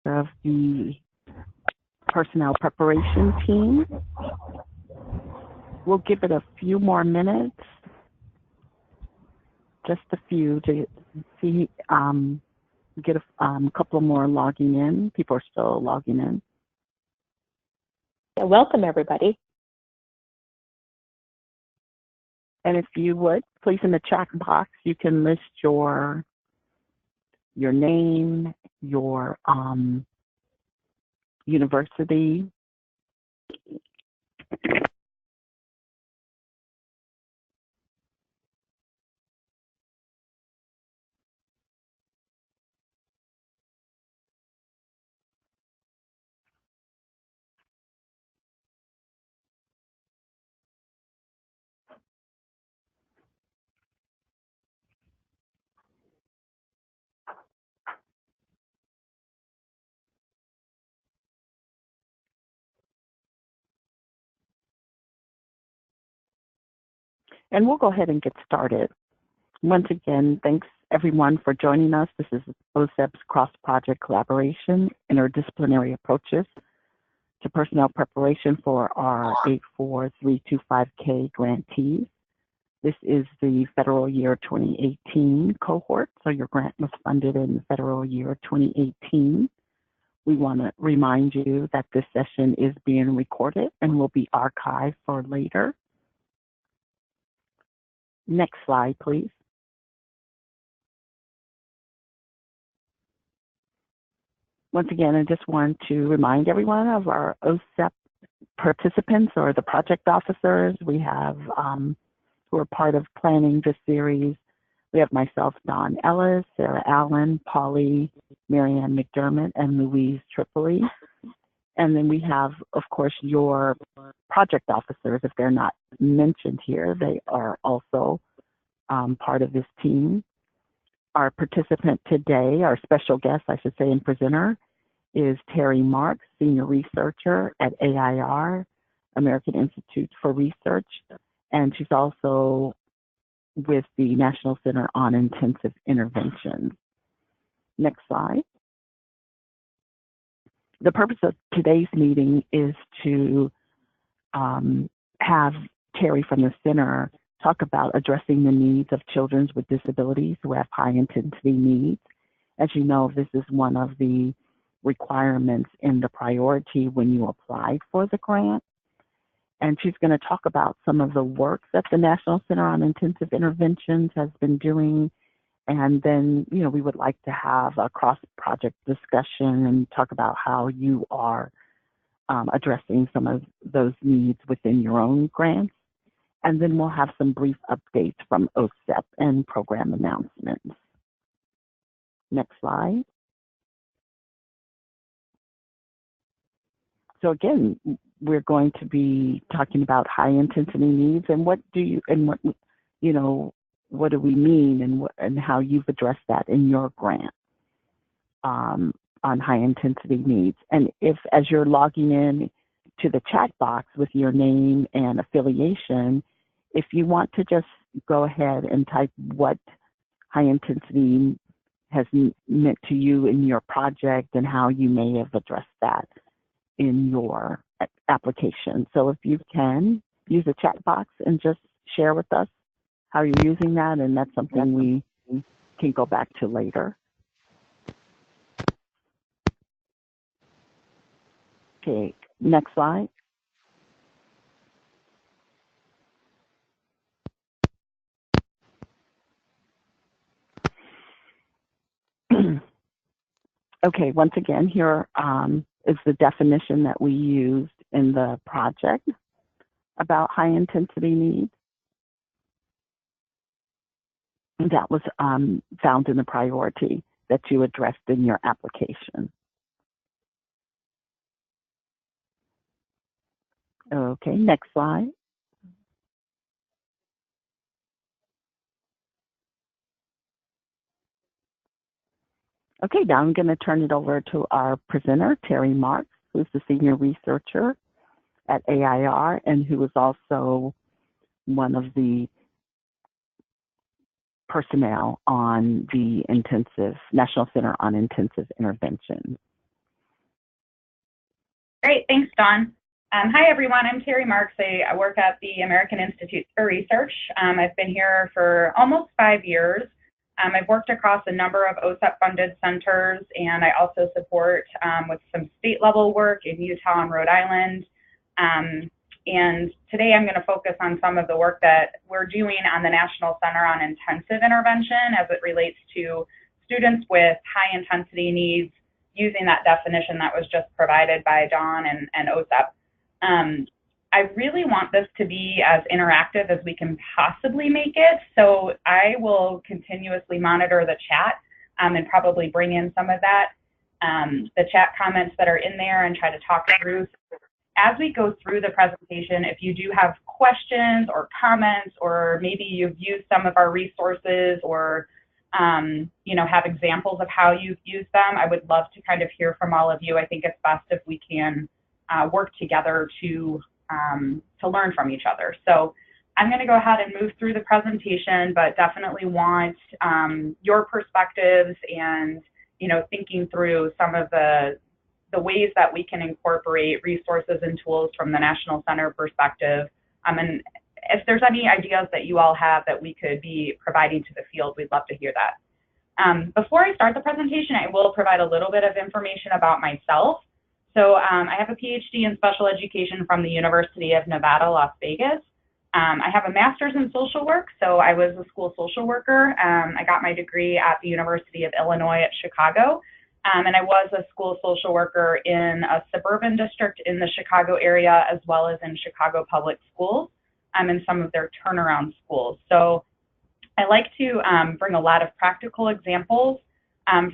of the personnel preparation team. We'll give it a few more minutes, just a few, to see, get a couple more logging in. People are still logging in. Yeah, welcome, everybody. And if you would, please, in the chat box, you can list your name, your university. And we'll go ahead and get started. Once again, thanks everyone for joining us. This is OSEP's cross-project collaboration, interdisciplinary approaches to personnel preparation for our 84325K grantees. This is the federal year 2018 cohort, so your grant was funded in the federal year 2018. We want to remind you that this session is being recorded and will be archived for later. Next slide, please. Once again, I just want to remind everyone of our OSEP participants or the project officers we have who are part of planning this series. We have myself, Dawn Ellis, Sarah Allen, Polly, Marianne McDermott, and Louise Tripoli. And then we have, of course, your project officers. If they're not mentioned here, they are also part of this team. Our participant today, our special guest, I should say, and presenter, is Teri Marx, Senior Researcher at AIR, American Institute for Research, and she's also with the National Center on Intensive Intervention. Next slide. The purpose of today's meeting is to have Teri from the center talk about addressing the needs of children with disabilities who have high intensity needs. As you know, this is one of the requirements in the priority when you apply for the grant. And she's going to talk about some of the work that the National Center on Intensive Interventions has been doing. And then, you know, we would like to have a cross-project discussion and talk about how you are addressing some of those needs within your own grants. And then we'll have some brief updates from OSEP and program announcements. Next slide. So again, we're going to be talking about high intensity needs and what do we mean and how you've addressed that in your grant on high intensity needs. And if, as you're logging in to the chat box with your name and affiliation, if you want to just go ahead and type what high intensity has meant to you in your project and how you may have addressed that in your application. So if you can, use the chat box and just share with us how you're using that, and that's something we can go back to later. Okay, next slide. Okay, once again, here is the definition that we used in the project about high intensity needs. And that was found in the priority that you addressed in your application. Okay, next slide. Okay, now I'm going to turn it over to our presenter, Teri Marx, who's the senior researcher at AIR and who is also one of the personnel on the National Center on Intensive Intervention. Great, thanks, Dawn. Hi, everyone. I'm Teri Marx. I work at the American Institute for Research. I've been here for almost 5 years. I've worked across a number of OSEP-funded centers, and I also support with some state-level work in Utah and Rhode Island. And today I'm going to focus on some of the work that we're doing on the National Center on Intensive Intervention as it relates to students with high-intensity needs, using that definition that was just provided by Dawn and OSEP. I really want this to be as interactive as we can possibly make it, so I will continuously monitor the chat and probably bring in some of that, the chat comments that are in there, and try to talk through. As we go through the presentation, if you do have questions or comments, or maybe you've used some of our resources, or you know, have examples of how you've used them, I would love to kind of hear from all of you. I think it's best if we can work together to learn from each other. So I'm going to go ahead and move through the presentation, but definitely want your perspectives and, you know, thinking through some of the ways that we can incorporate resources and tools from the National Center perspective. And if there's any ideas that you all have that we could be providing to the field, we'd love to hear that. Before I start the presentation, I will provide a little bit of information about myself. So I have a Ph.D. in special education from the University of Nevada, Las Vegas. I have a master's in social work, so I was a school social worker. I got my degree at the University of Illinois at Chicago, and I was a school social worker in a suburban district in the Chicago area, as well as in Chicago public schools, in some of their turnaround schools. So I like to bring a lot of practical examples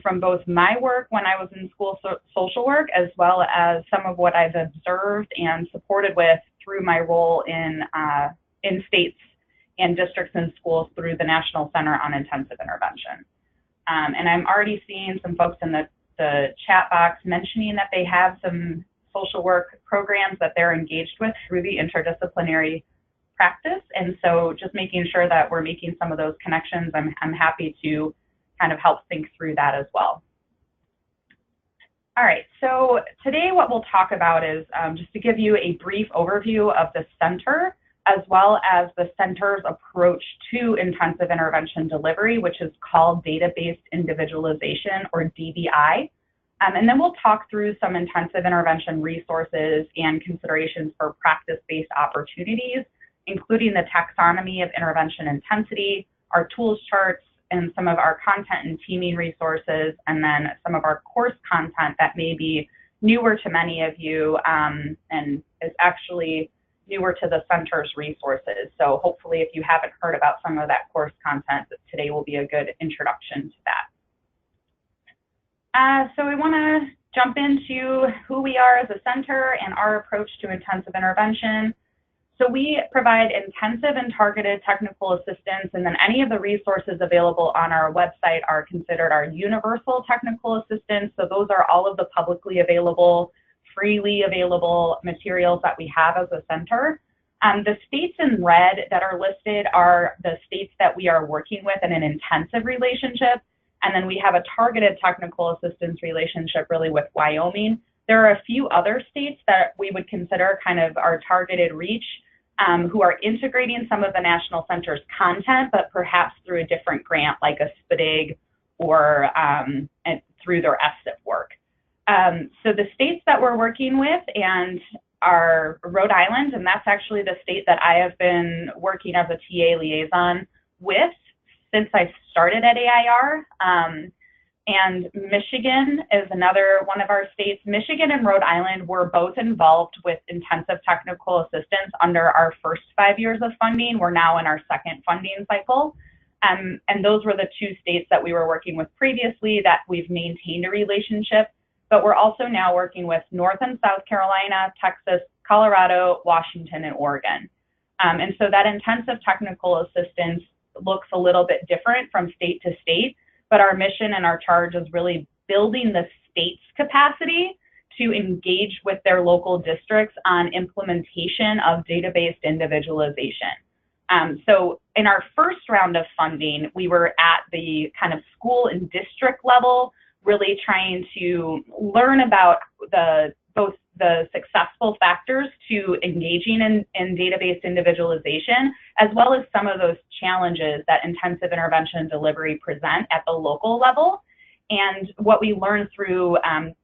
from both my work when I was in school social work, as well as some of what I've observed and supported with through my role in states and districts and schools through the National Center on Intensive Intervention. And I'm already seeing some folks in the chat box mentioning that they have some social work programs that they're engaged with through the interdisciplinary practice. And so just making sure that we're making some of those connections, I'm happy to kind of help think through that as well. All right, so today what we'll talk about is just to give you a brief overview of the center, as well as the center's approach to intensive intervention delivery, which is called data-based individualization, or DBI. And then we'll talk through some intensive intervention resources and considerations for practice-based opportunities, including the taxonomy of intervention intensity, our tools charts, and some of our content and teaming resources, and then some of our course content that may be newer to many of you and is actually newer to the center's resources. So hopefully if you haven't heard about some of that course content, today will be a good introduction to that. So we want to jump into who we are as a center and our approach to intensive intervention. So we provide intensive and targeted technical assistance, and then any of the resources available on our website are considered our universal technical assistance. So those are all of the publicly available, freely available materials that we have as a center. The states in red that are listed are the states that we are working with in an intensive relationship, and then we have a targeted technical assistance relationship really with Wyoming. There are a few other states that we would consider kind of our targeted reach, who are integrating some of the National Center's content, but perhaps through a different grant like a SPDIG or through their SIP work. So the states that we're working with and are Rhode Island, and that's actually the state that I have been working as a TA liaison with since I started at AIR. And Michigan is another one of our states. Michigan and Rhode Island were both involved with intensive technical assistance under our first 5 years of funding. We're now in our second funding cycle. And those were the two states that we were working with previously that we've maintained a relationship. But we're also now working with North and South Carolina, Texas, Colorado, Washington, and Oregon. And so that intensive technical assistance looks a little bit different from state to state. But our mission and our charge is really building the state's capacity to engage with their local districts on implementation of data-based individualization. So in our first round of funding, we were at the kind of school and district level, really trying to learn about both the successful factors to engaging in data-based individualization, as well as some of those challenges that intensive intervention delivery present at the local level. And what we learned through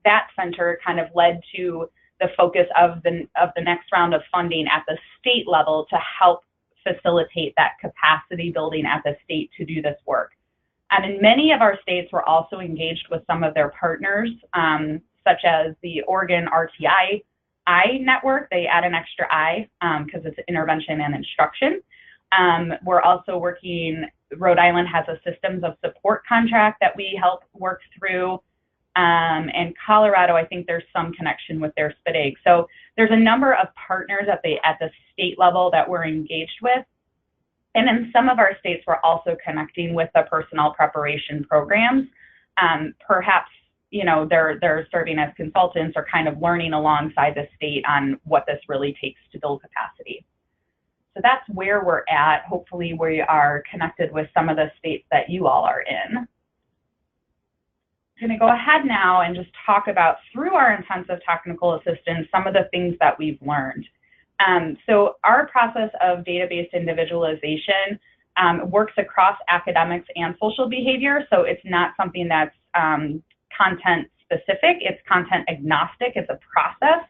that center kind of led to the focus of the next round of funding at the state level to help facilitate that capacity building at the state to do this work. And in many of our states, we're also engaged with some of their partners, such as the Oregon RTI network. They add an extra I because it's intervention and instruction. We're also working, Rhode Island has a systems of support contract that we help work through. And Colorado, I think there's some connection with their SPIDAG. So there's a number of partners at the state level that we're engaged with. And in some of our states, we're also connecting with the personnel preparation programs. Perhaps, you know, they're serving as consultants or kind of learning alongside the state on what this really takes to build capacity. So that's where we're at. Hopefully we are connected with some of the states that you all are in. I'm going to go ahead now and just talk about, through our intensive technical assistance, some of the things that we've learned. So our process of data-based individualization works across academics and social behavior. So it's not something that's content specific, it's content agnostic, it's a process.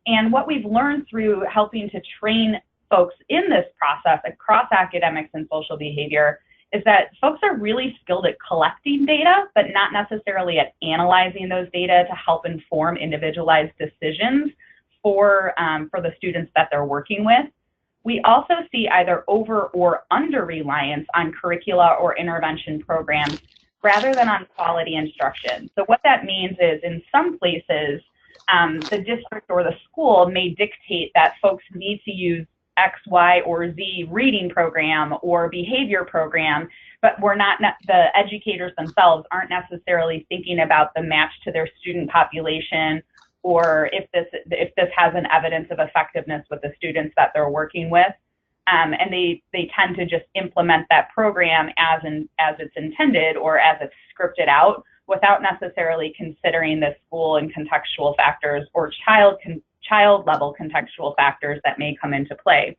And what we've learned through helping to train folks in this process across academics and social behavior is that folks are really skilled at collecting data, but not necessarily at analyzing those data to help inform individualized decisions for the students that they're working with. We also see either over or under reliance on curricula or intervention programs rather than on quality instruction. So what that means is in some places, the district or the school may dictate that folks need to use X, Y, or Z reading program or behavior program, but the educators themselves aren't necessarily thinking about the match to their student population, or if this has an evidence of effectiveness with the students that they're working with. And they tend to just implement that program as it's intended or as it's scripted out without necessarily considering the school and contextual factors or child level contextual factors that may come into play.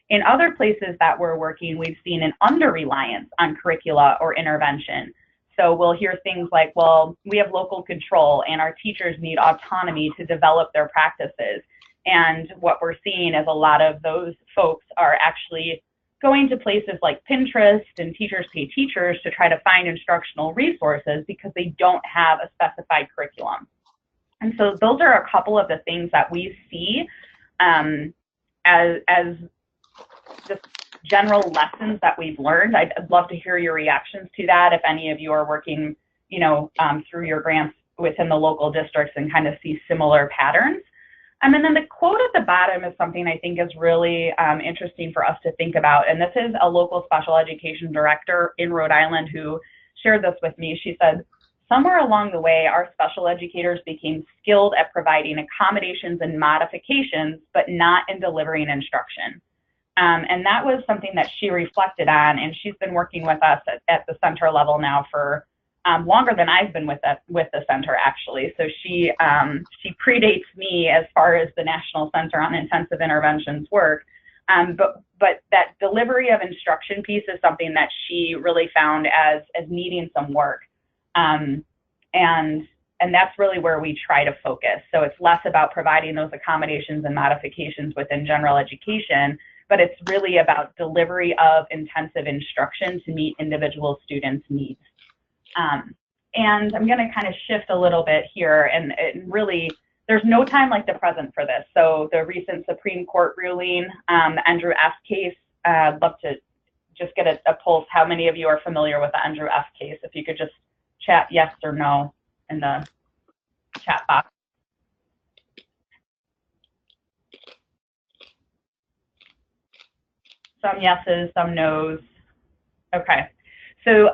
In other places that we're working, we've seen an under-reliance on curricula or intervention. So we'll hear things like, well, we have local control and our teachers need autonomy to develop their practices. And what we're seeing is a lot of those folks are actually going to places like Pinterest and Teachers Pay Teachers to try to find instructional resources because they don't have a specified curriculum. And so those are a couple of the things that we see as just general lessons that we've learned. I'd love to hear your reactions to that if any of you are working, you know, through your grants within the local districts and kind of see similar patterns. And then the quote at the bottom is something I think is really interesting for us to think about. And this is a local special education director in Rhode Island who shared this with me. She said, "Somewhere along the way, our special educators became skilled at providing accommodations and modifications, but not in delivering instruction." And that was something that she reflected on, and she's been working with us at the center level now for longer than I've been with the center, actually. So she predates me as far as the National Center on Intensive Interventions work. But that delivery of instruction piece is something that she really found as needing some work. And that's really where we try to focus. So it's less about providing those accommodations and modifications within general education, but it's really about delivery of intensive instruction to meet individual students' needs. And I'm going to kind of shift a little bit here, and really, there's no time like the present for this. So the recent Supreme Court ruling, the Andrew F. case, I'd love to just get a pulse. How many of you are familiar with the Andrew F. case? If you could just chat yes or no in the chat box. Some yeses, some nos. Okay. So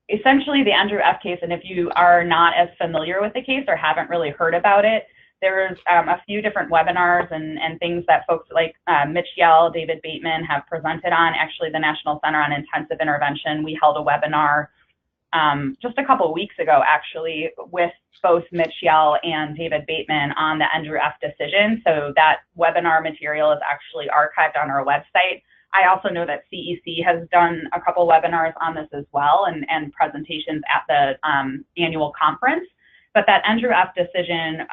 essentially the Andrew F. case, and if you are not as familiar with the case or haven't really heard about it, there's a few different webinars and things that folks like Mitch Yell, David Bateman have presented on. Actually, the National Center on Intensive Intervention, we held a webinar just a couple of weeks ago, actually, with both Mitch Yell and David Bateman on the Andrew F. decision. So that webinar material is actually archived on our website. I also know that CEC has done a couple webinars on this as well, and presentations at the annual conference. But that Andrew F. decision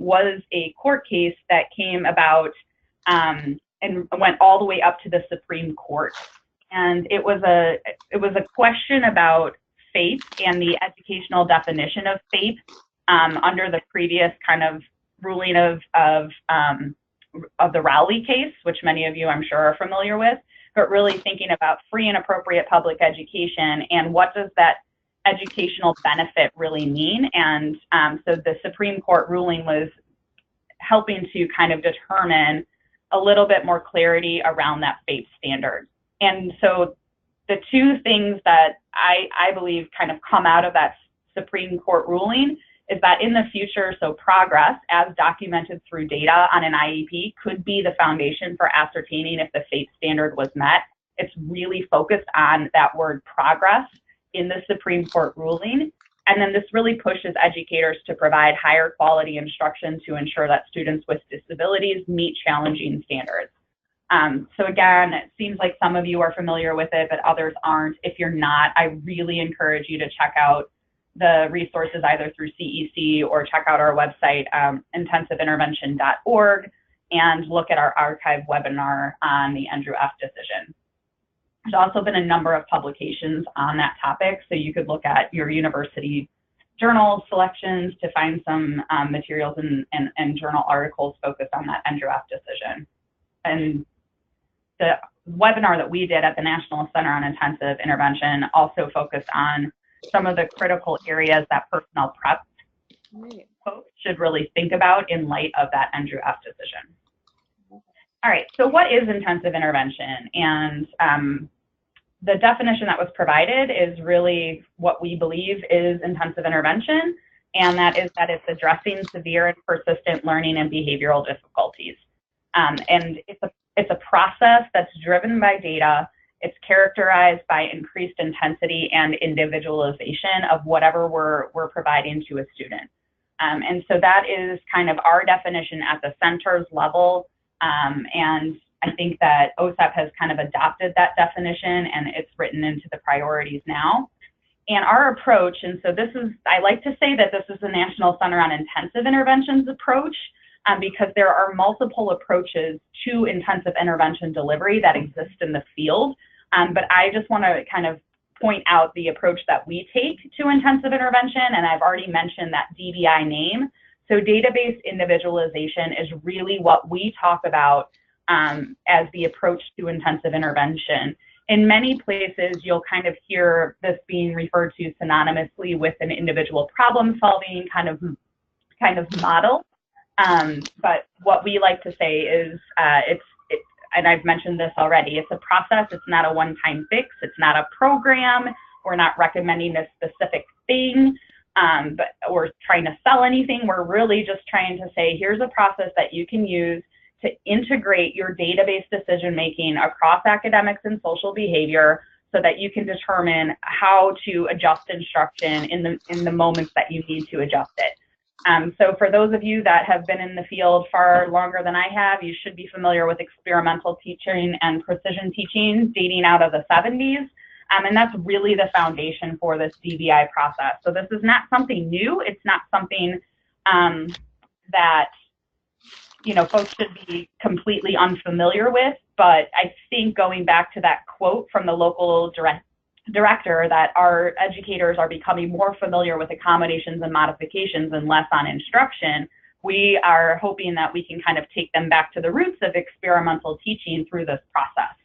was a court case that came about and went all the way up to the Supreme Court. And it was a question about faith and the educational definition of faith under the previous kind of ruling of the Rowley case, which many of you I'm sure are familiar with, but really thinking about free and appropriate public education and what does that educational benefit really mean. And so the Supreme Court ruling was helping to kind of determine a little bit more clarity around that faith standard. And so the two things that I believe kind of come out of that Supreme Court ruling is that in the future, so progress as documented through data on an IEP could be the foundation for ascertaining if the faith standard was met. It's really focused on that word progress in the Supreme Court ruling. And then this really pushes educators to provide higher quality instruction to ensure that students with disabilities meet challenging standards. So again, it seems like some of you are familiar with it, but others aren't. If you're not, I really encourage you to check out the resources either through CEC or check out our website, intensiveintervention.org, and look at our archive webinar on the Andrew F. decision. There's also been a number of publications on that topic, so you could look at your university journal selections to find some materials and journal articles focused on that Andrew F. decision. And the webinar that we did at the National Center on Intensive Intervention also focused on some of the critical areas that personnel prep folks should really think about in light of that Andrew F. decision. All right, so what is intensive intervention? And the definition that was provided is really what we believe is intensive intervention, and that is that it's addressing severe and persistent learning and behavioral difficulties. And it's a process that's driven by data. It's characterized by increased intensity and individualization of whatever we're providing to a student. And so that is kind of our definition at the center's level. And I think that OSEP has kind of adopted that definition and it's written into the priorities now. And our approach, and so this is, I like to say that this is the National Center on Intensive Intervention's approach, because there are multiple approaches to intensive intervention delivery that exist in the field. But I just want to kind of point out the approach that we take to intensive intervention, and I've already mentioned that DBI name. So database individualization is really what we talk about as the approach to intensive intervention. In many places, you'll kind of hear this being referred to synonymously with an individual problem-solving kind of model. But what we like to say is and I've mentioned this already, it's a process, it's not a one-time fix, it's not a program, we're not recommending a specific thing, or trying to sell anything. We're really just trying to say, here's a process that you can use to integrate your database decision-making across academics and social behavior so that you can determine how to adjust instruction in the moments that you need to adjust it. So for those of you that have been in the field far longer than I have, you should be familiar with experimental teaching and precision teaching dating out of the 70s. And that's really the foundation for this DBI process. So this is not something new. It's not something that, you know, folks should be completely unfamiliar with. But I think going back to that quote from the local director, that our educators are becoming more familiar with accommodations and modifications and less on instruction, we are hoping that we can kind of take them back to the roots of experimental teaching through this process.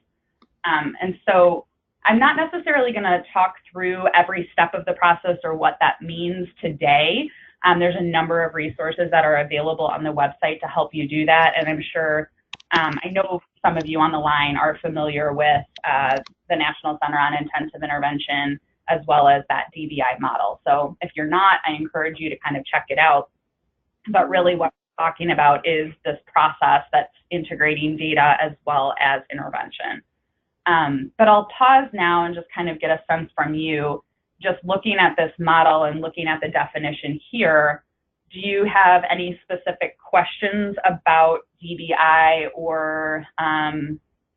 And so I'm not necessarily going to talk through every step of the process or what that means today. There's a number of resources that are available on the website to help you do that. And I'm sure, I know some of you on the line are familiar with the National Center on Intensive Intervention, as well as that DBI model. So if you're not, I encourage you to kind of check it out. But really what we're talking about is this process that's integrating data as well as intervention. But I'll pause now and just kind of get a sense from you. just looking at this model and looking at the definition here, do you have any specific questions about DBI, or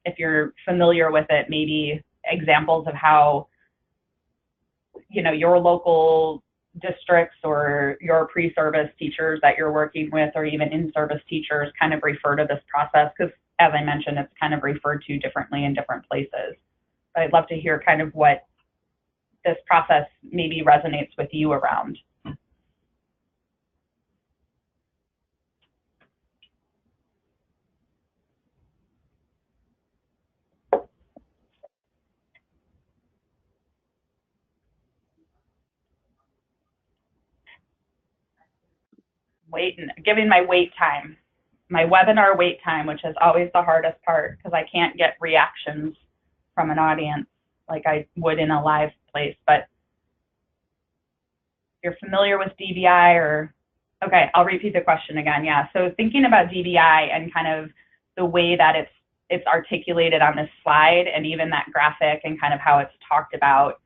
if you're familiar with it, maybe examples of how, you know, your local districts or your pre-service teachers that you're working with, or even in-service teachers, kind of refer to this process? Because as I mentioned, it's kind of referred to differently in different places. But I'd love to hear kind of what this process maybe resonates with you around. Giving my wait time, my webinar wait time, which is always the hardest part because I can't get reactions from an audience like I would in a live place. But if you're familiar with DBI, or, okay, I'll repeat the question again. Yeah, so thinking about DBI and kind of the way that it's articulated on this slide, and even that graphic and kind of how it's talked about,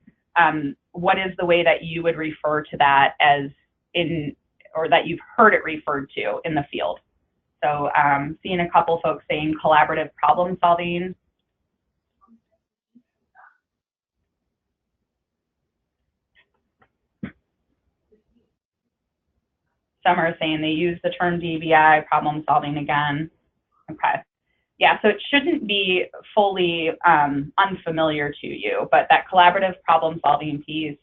what is the way that you would refer to that as in, or that you've heard it referred to in the field? So seeing a couple folks saying collaborative problem solving. Some are saying they use the term DBI, problem solving again. Okay. Yeah, so it shouldn't be fully unfamiliar to you, but that collaborative problem solving piece,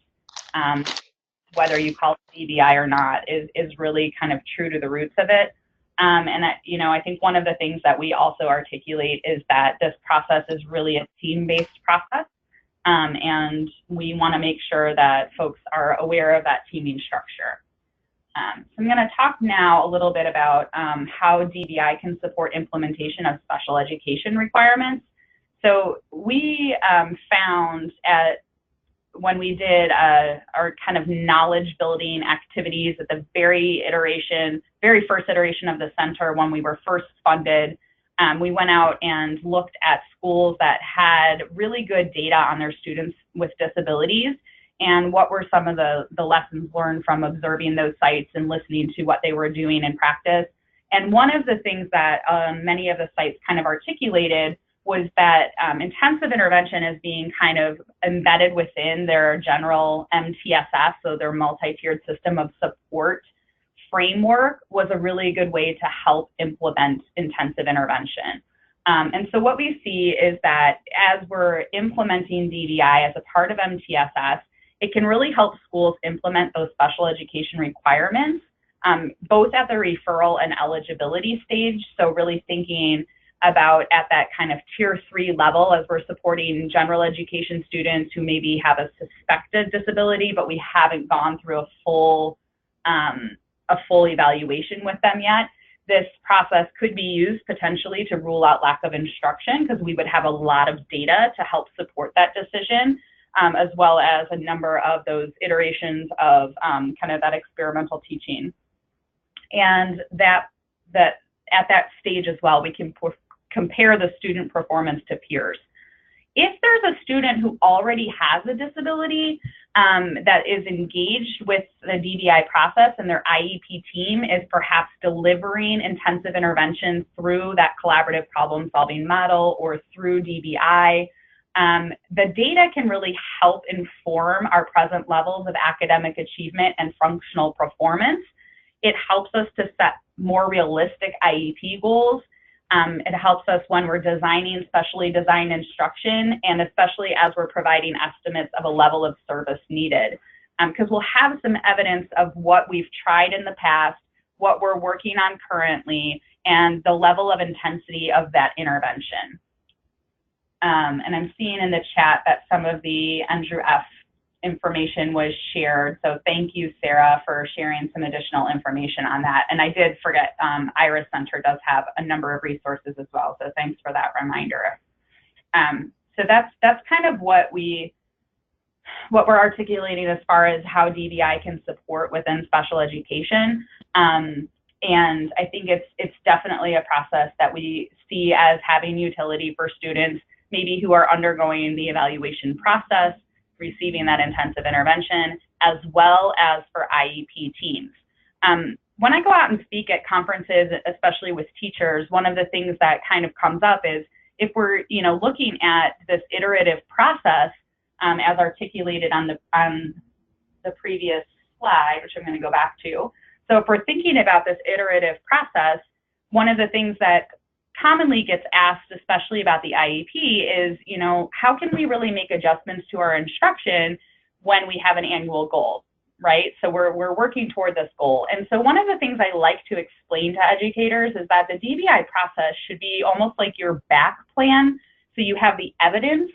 whether you call it DBI or not, is really kind of true to the roots of it. And that, you know, I think one of the things that we also articulate is that this process is really a team-based process, and we want to make sure that folks are aware of that teaming structure. So I'm going to talk now a little bit about how DBI can support implementation of special education requirements. So we found when we did our kind of knowledge building activities at the very first iteration of the center when we were first funded, we went out and looked at schools that had really good data on their students with disabilities, and what were some of the lessons learned from observing those sites and listening to what they were doing in practice. And one of the things that many of the sites kind of articulated was that intensive intervention is being kind of embedded within their general MTSS, so their multi-tiered system of support framework, was a really good way to help implement intensive intervention. And so what we see is that as we're implementing DBI as a part of MTSS, it can really help schools implement those special education requirements, both at the referral and eligibility stage. So really thinking about at that kind of tier 3 level, as we're supporting general education students who maybe have a suspected disability, but we haven't gone through a full evaluation with them yet. This process could be used potentially to rule out lack of instruction, because we would have a lot of data to help support that decision, as well as a number of those iterations of kind of that experimental teaching. And that at that stage as well, we can compare the student performance to peers. If there's a student who already has a disability that is engaged with the DBI process, and their IEP team is perhaps delivering intensive intervention through that collaborative problem-solving model or through DBI, the data can really help inform our present levels of academic achievement and functional performance. It helps us to set more realistic IEP goals. It helps us when we're designing specially designed instruction, and especially as we're providing estimates of a level of service needed. Because we'll have some evidence of what we've tried in the past, what we're working on currently, and the level of intensity of that intervention. And I'm seeing in the chat that some of the Andrew F. information was shared. So thank you, Sarah, for sharing some additional information on that. And I did forget, Iris Center does have a number of resources as well. So thanks for that reminder. So that's kind of what we're articulating as far as how DBI can support within special education. And I think it's definitely a process that we see as having utility for students maybe who are undergoing the evaluation process, receiving that intensive intervention, as well as for IEP teams. When I go out and speak at conferences, especially with teachers, one of the things that kind of comes up is if we're, looking at this iterative process as articulated on the previous slide, which I'm going to go back to. So if we're thinking about this iterative process, one of the things that commonly gets asked, especially about the IEP, is, how can we really make adjustments to our instruction when we have an annual goal, right? So we're working toward this goal. And so one of the things I like to explain to educators is that the DBI process should be almost like your back plan. So you have the evidence,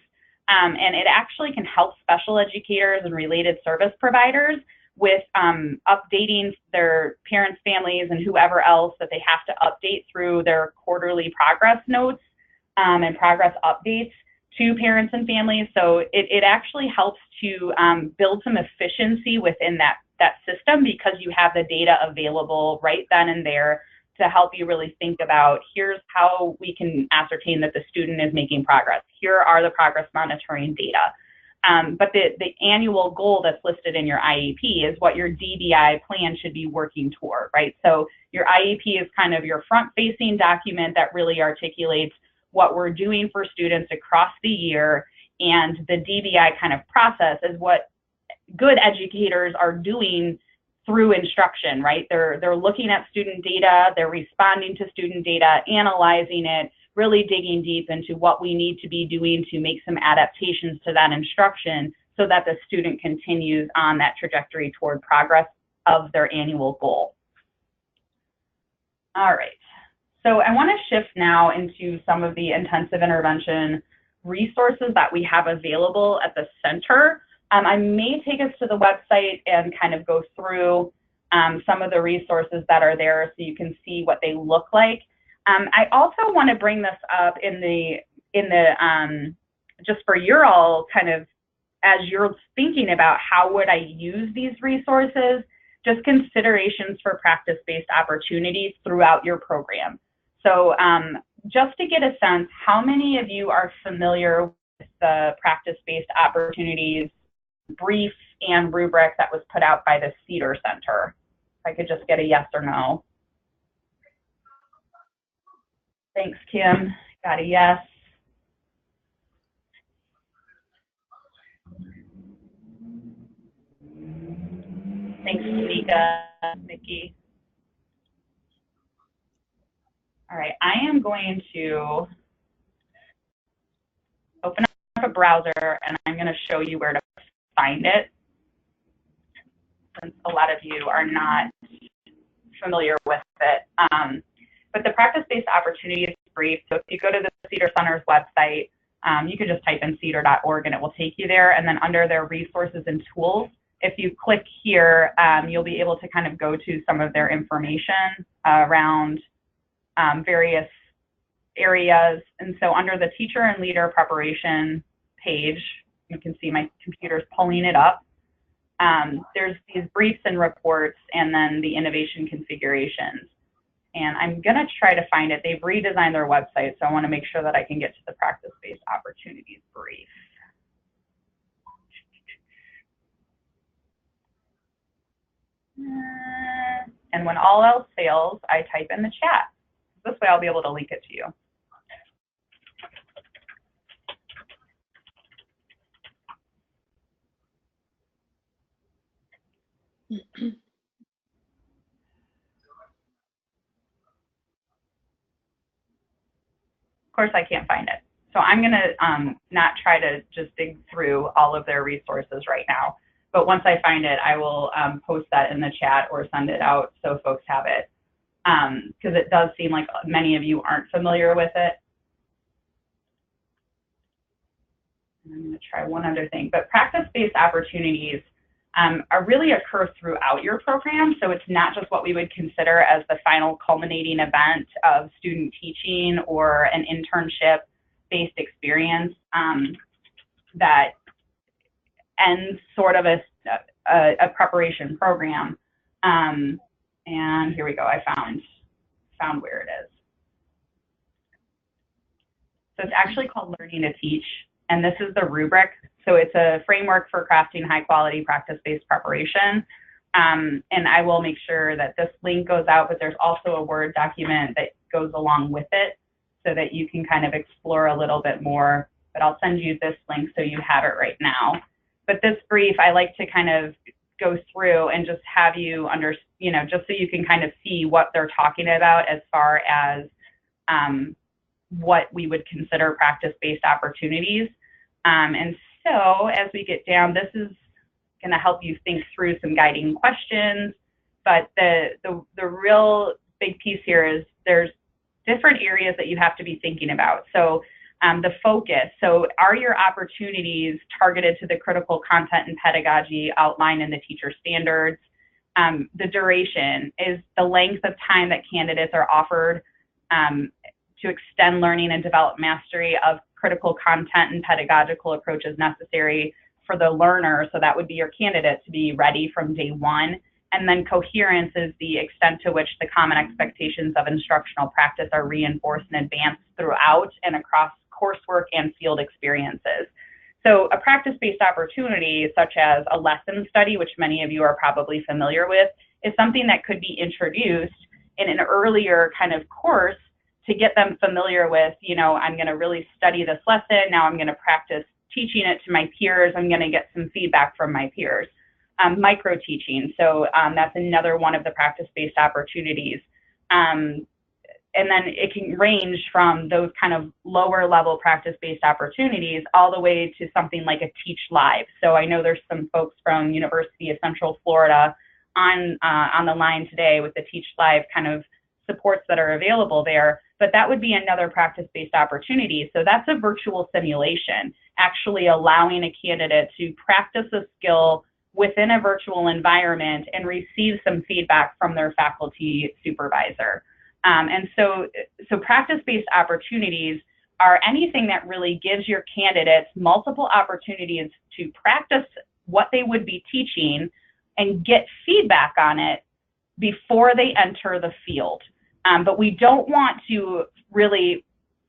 and it actually can help special educators and related service providers with updating their parents, families, and whoever else that they have to update through their quarterly progress notes and progress updates to parents and families. So it actually helps to build some efficiency within that system, because you have the data available right then and there to help you really think about, here's how we can ascertain that the student is making progress. Here are the progress monitoring data. But the annual goal that's listed in your IEP is what your DBI plan should be working toward, right? So your IEP is kind of your front-facing document that really articulates what we're doing for students across the year, and the DBI kind of process is what good educators are doing through instruction, right? They're looking at student data, they're responding to student data, analyzing it, really digging deep into what we need to be doing to make some adaptations to that instruction so that the student continues on that trajectory toward progress of their annual goal. All right, so I want to shift now into some of the intensive intervention resources that we have available at the center. I may take us to the website and kind of go through some of the resources that are there so you can see what they look like. I also want to bring this up in the just for your all kind of, as you're thinking about how would I use these resources, just considerations for practice-based opportunities throughout your program. So just to get a sense, how many of you are familiar with the practice-based opportunities brief and rubric that was put out by the Cedar Center? If I could just get a yes or no. Thanks, Kim. Got a yes. Thanks, Tamika, Nikki. All right, I am going to open up a browser and I'm going to show you where to find it, since a lot of you are not familiar with it. But the practice-based opportunities brief, so if you go to the Cedar Center's website, you can just type in cedar.org and it will take you there. And then under their resources and tools, if you click here, you'll be able to kind of go to some of their information around various areas. And so under the teacher and leader preparation page, you can see my computer's pulling it up. There's these briefs and reports, and then the innovation configurations. And I'm going to try to find it. They've redesigned their website, so I want to make sure that I can get to the practice-based opportunities brief. And when all else fails, I type in the chat. This way I'll be able to link it to you. Of course, I can't find it. So I'm going to not try to just dig through all of their resources right now. But once I find it, I will post that in the chat or send it out so folks have it. Because it does seem like many of you aren't familiar with it. And I'm going to try one other thing. But practice-based opportunities are really occur throughout your program. So it's not just what we would consider as the final culminating event of student teaching or an internship-based experience that ends sort of a preparation program. And here we go. I found where it is. So it's actually called Learning to Teach, and this is the rubric So it's a framework for crafting high quality practice-based preparation. And I will make sure that this link goes out, but there's also a Word document that goes along with it so that you can kind of explore a little bit more. But I'll send you this link so you have it right now. But this brief, I like to kind of go through and just have you just so you can kind of see what they're talking about as far as what we would consider practice-based opportunities. And so as we get down, this is going to help you think through some guiding questions. But the real big piece here is there's different areas that you have to be thinking about. So the focus, so are your opportunities targeted to the critical content and pedagogy outlined in the teacher standards? The duration, is the length of time that candidates are offered to extend learning and develop mastery of critical content and pedagogical approaches necessary for the learner, so that would be your candidate, to be ready from day one. And then coherence is the extent to which the common expectations of instructional practice are reinforced and advanced throughout and across coursework and field experiences. So a practice-based opportunity, such as a lesson study, which many of you are probably familiar with, is something that could be introduced in an earlier kind of course to get them familiar with, I'm going to really study this lesson. Now I'm going to practice teaching it to my peers. I'm going to get some feedback from my peers. Micro teaching, so that's another one of the practice-based opportunities. And then it can range from those kind of lower level practice-based opportunities all the way to something like a Teach Live. So I know there's some folks from University of Central Florida on the line today with the Teach Live kind of supports that are available there, but that would be another practice-based opportunity. So that's a virtual simulation, actually allowing a candidate to practice a skill within a virtual environment and receive some feedback from their faculty supervisor. And so practice-based opportunities are anything that really gives your candidates multiple opportunities to practice what they would be teaching and get feedback on it before they enter the field. But we don't want to really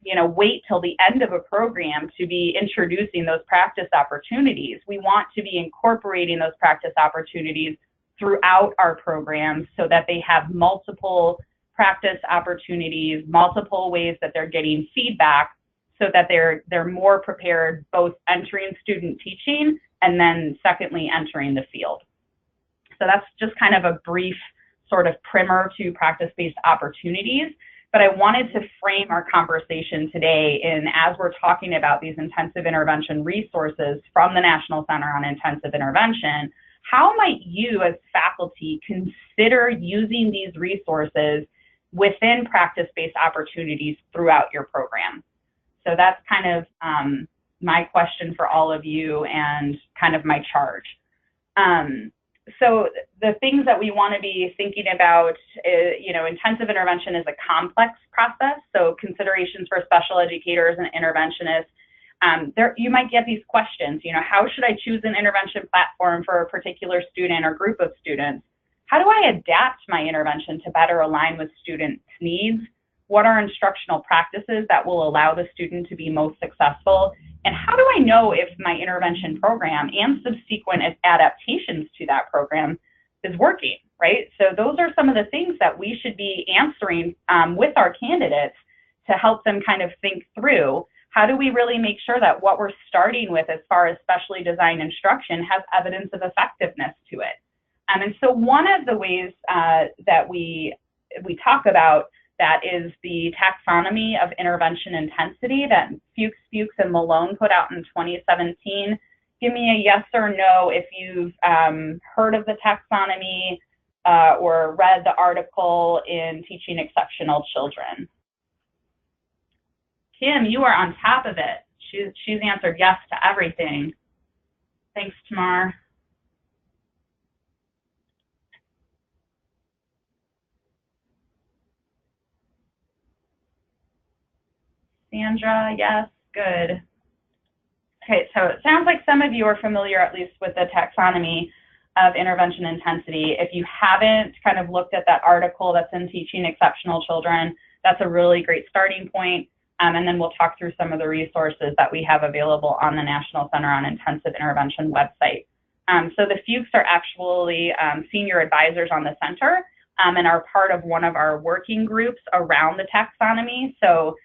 wait till the end of a program to be introducing those practice opportunities. We want to be incorporating those practice opportunities throughout our programs so that they have multiple practice opportunities, multiple ways that they're getting feedback, so that they're more prepared both entering student teaching and then secondly entering the field. So that's just kind of a brief sort of primer to practice-based opportunities. But I wanted to frame our conversation today in, as we're talking about these intensive intervention resources from the National Center on Intensive Intervention, how might you as faculty consider using these resources within practice-based opportunities throughout your program? So that's kind of my question for all of you and kind of my charge. So the things that we want to be thinking about, intensive intervention is a complex process. So considerations for special educators and interventionists. You might get these questions, how should I choose an intervention platform for a particular student or group of students? How do I adapt my intervention to better align with students' needs? What are instructional practices that will allow the student to be most successful? And how do I know if my intervention program and subsequent adaptations to that program is working, right? So those are some of the things that we should be answering with our candidates to help them kind of think through. How do we really make sure that what we're starting with as far as specially designed instruction has evidence of effectiveness to it? And so one of the ways that we talk about that is the taxonomy of intervention intensity that Fuchs, and Malone put out in 2017. Give me a yes or no if you've heard of the taxonomy or read the article in Teaching Exceptional Children. Kim, you are on top of it. She's answered yes to everything. Thanks, Tamar. Sandra, yes, good. Okay, so it sounds like some of you are familiar at least with the taxonomy of intervention intensity. If you haven't kind of looked at that article that's in Teaching Exceptional Children, that's a really great starting point. And then we'll talk through some of the resources that we have available on the National Center on Intensive Intervention website. So the Fuchs are actually senior advisors on the center and are part of one of our working groups around the taxonomy. So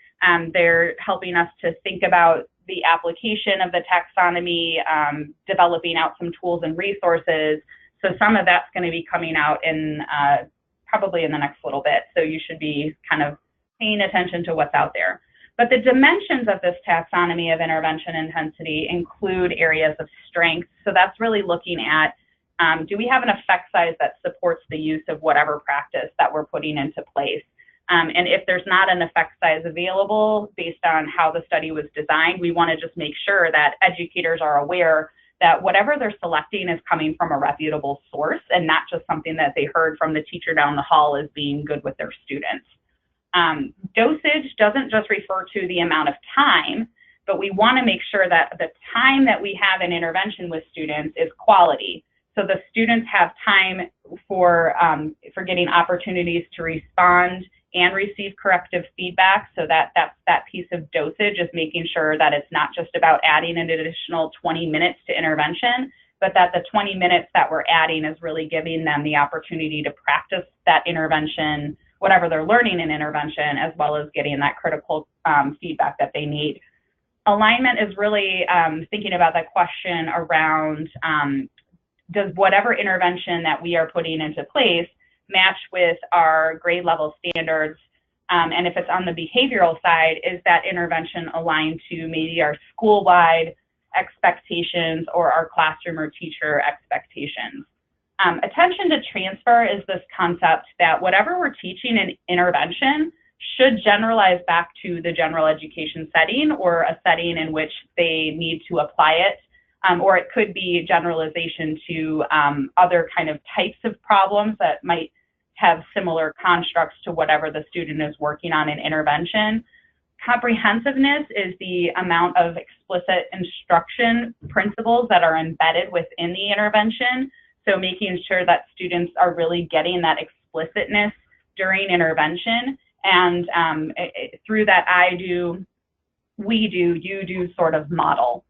they're helping us to think about the application of the taxonomy, developing out some tools and resources. So some of that's going to be coming out in probably in the next little bit. So you should be kind of paying attention to what's out there. But the dimensions of this taxonomy of intervention intensity include areas of strength. So that's really looking at, do we have an effect size that supports the use of whatever practice that we're putting into place? And if there's not an effect size available based on how the study was designed, we want to just make sure that educators are aware that whatever they're selecting is coming from a reputable source and not just something that they heard from the teacher down the hall as being good with their students. Dosage doesn't just refer to the amount of time, but we want to make sure that the time that we have in intervention with students is quality. So the students have time for getting opportunities to respond and receive corrective feedback. So that piece of dosage is making sure that it's not just about adding an additional 20 minutes to intervention, but that the 20 minutes that we're adding is really giving them the opportunity to practice that intervention, whatever they're learning in intervention, as well as getting that critical feedback that they need. Alignment is really thinking about that question around, does whatever intervention that we are putting into place match with our grade level standards? And if it's on the behavioral side, is that intervention aligned to maybe our school-wide expectations or our classroom or teacher expectations? Attention to transfer is this concept that whatever we're teaching in intervention should generalize back to the general education setting or a setting in which they need to apply it. Or it could be generalization to other kind of types of problems that might have similar constructs to whatever the student is working on in intervention. Comprehensiveness is the amount of explicit instruction principles that are embedded within the intervention. So making sure that students are really getting that explicitness during intervention. And through that I do, we do, you do sort of model.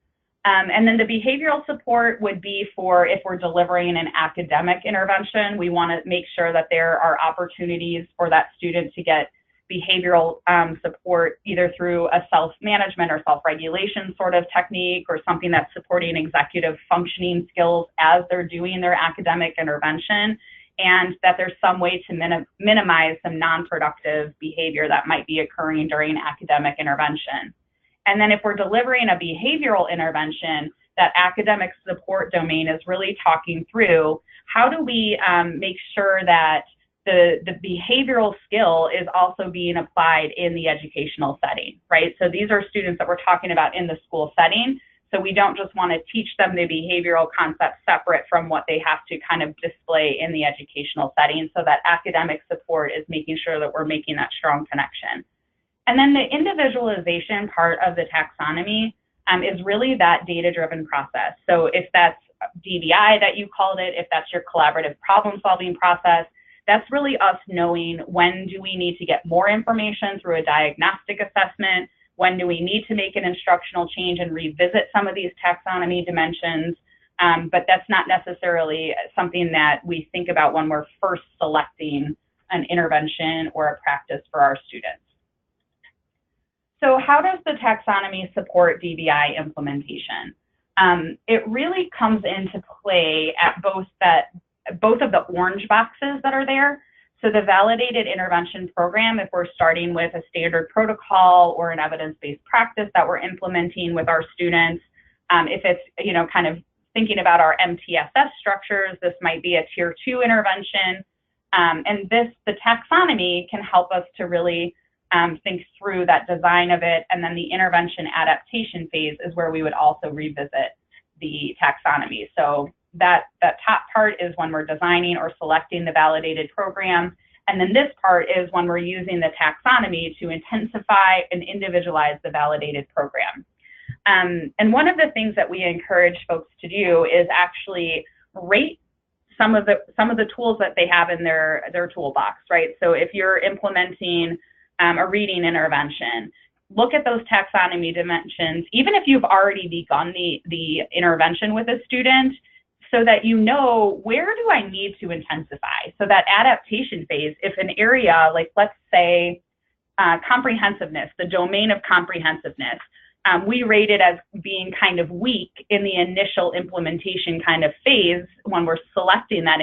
And then the behavioral support would be for if we're delivering an academic intervention, we want to make sure that there are opportunities for that student to get behavioral support either through a self-management or self-regulation sort of technique or something that's supporting executive functioning skills as they're doing their academic intervention, and that there's some way to minimize some non-productive behavior that might be occurring during academic intervention. And then if we're delivering a behavioral intervention, that academic support domain is really talking through how do we make sure that the behavioral skill is also being applied in the educational setting, right? So these are students that we're talking about in the school setting. So we don't just want to teach them the behavioral concepts separate from what they have to kind of display in the educational setting. So that academic support is making sure that we're making that strong connection. And then the individualization part of the taxonomy is really that data-driven process. So if that's DBI that you called it, if that's your collaborative problem-solving process, that's really us knowing when do we need to get more information through a diagnostic assessment, when do we need to make an instructional change and revisit some of these taxonomy dimensions, but that's not necessarily something that we think about when we're first selecting an intervention or a practice for our students. So how does the taxonomy support DBI implementation? It really comes into play at both of the orange boxes that are there. So the validated intervention program, if we're starting with a standard protocol or an evidence-based practice that we're implementing with our students, if it's, kind of thinking about our MTSS structures, this might be a tier 2 intervention. And the taxonomy can help us to really think through that design of it, and then the intervention adaptation phase is where we would also revisit the taxonomy. So that top part is when we're designing or selecting the validated program, and then this part is when we're using the taxonomy to intensify and individualize the validated program. And one of the things that we encourage folks to do is actually rate some of the tools that they have in their toolbox, right? So if you're implementing a reading intervention, look at those taxonomy dimensions, even if you've already begun the intervention with a student, so that you know, where do I need to intensify? So that adaptation phase, if an area, like let's say comprehensiveness, the domain of comprehensiveness, we rate it as being kind of weak in the initial implementation kind of phase when we're selecting that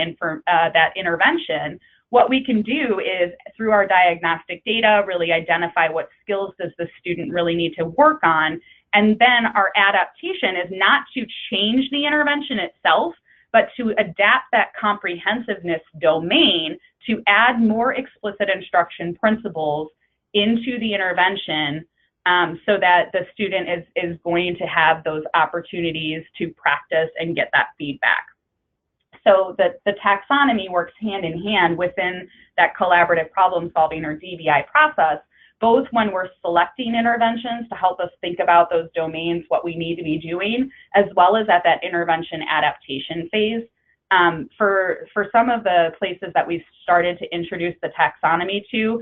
intervention. What we can do is, through our diagnostic data, really identify what skills does the student really need to work on. And then our adaptation is not to change the intervention itself, but to adapt that comprehensiveness domain to add more explicit instruction principles into the intervention, so that the student is going to have those opportunities to practice and get that feedback. So the taxonomy works hand in hand within that collaborative problem solving, or DBI, process, both when we're selecting interventions to help us think about those domains, what we need to be doing, as well as at that intervention adaptation phase. For some of the places that we've started to introduce the taxonomy to,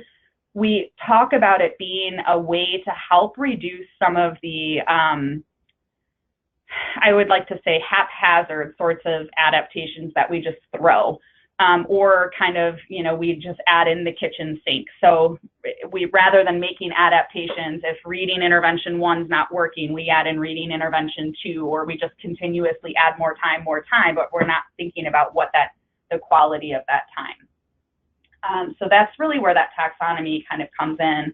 we talk about it being a way to help reduce some of the, I would like to say, haphazard sorts of adaptations that we just throw, or kind of, we just add in the kitchen sink. So we, rather than making adaptations, if reading intervention 1's not working, we add in reading intervention 2, or we just continuously add more time, but we're not thinking about what the quality of that time. So that's really where that taxonomy kind of comes in.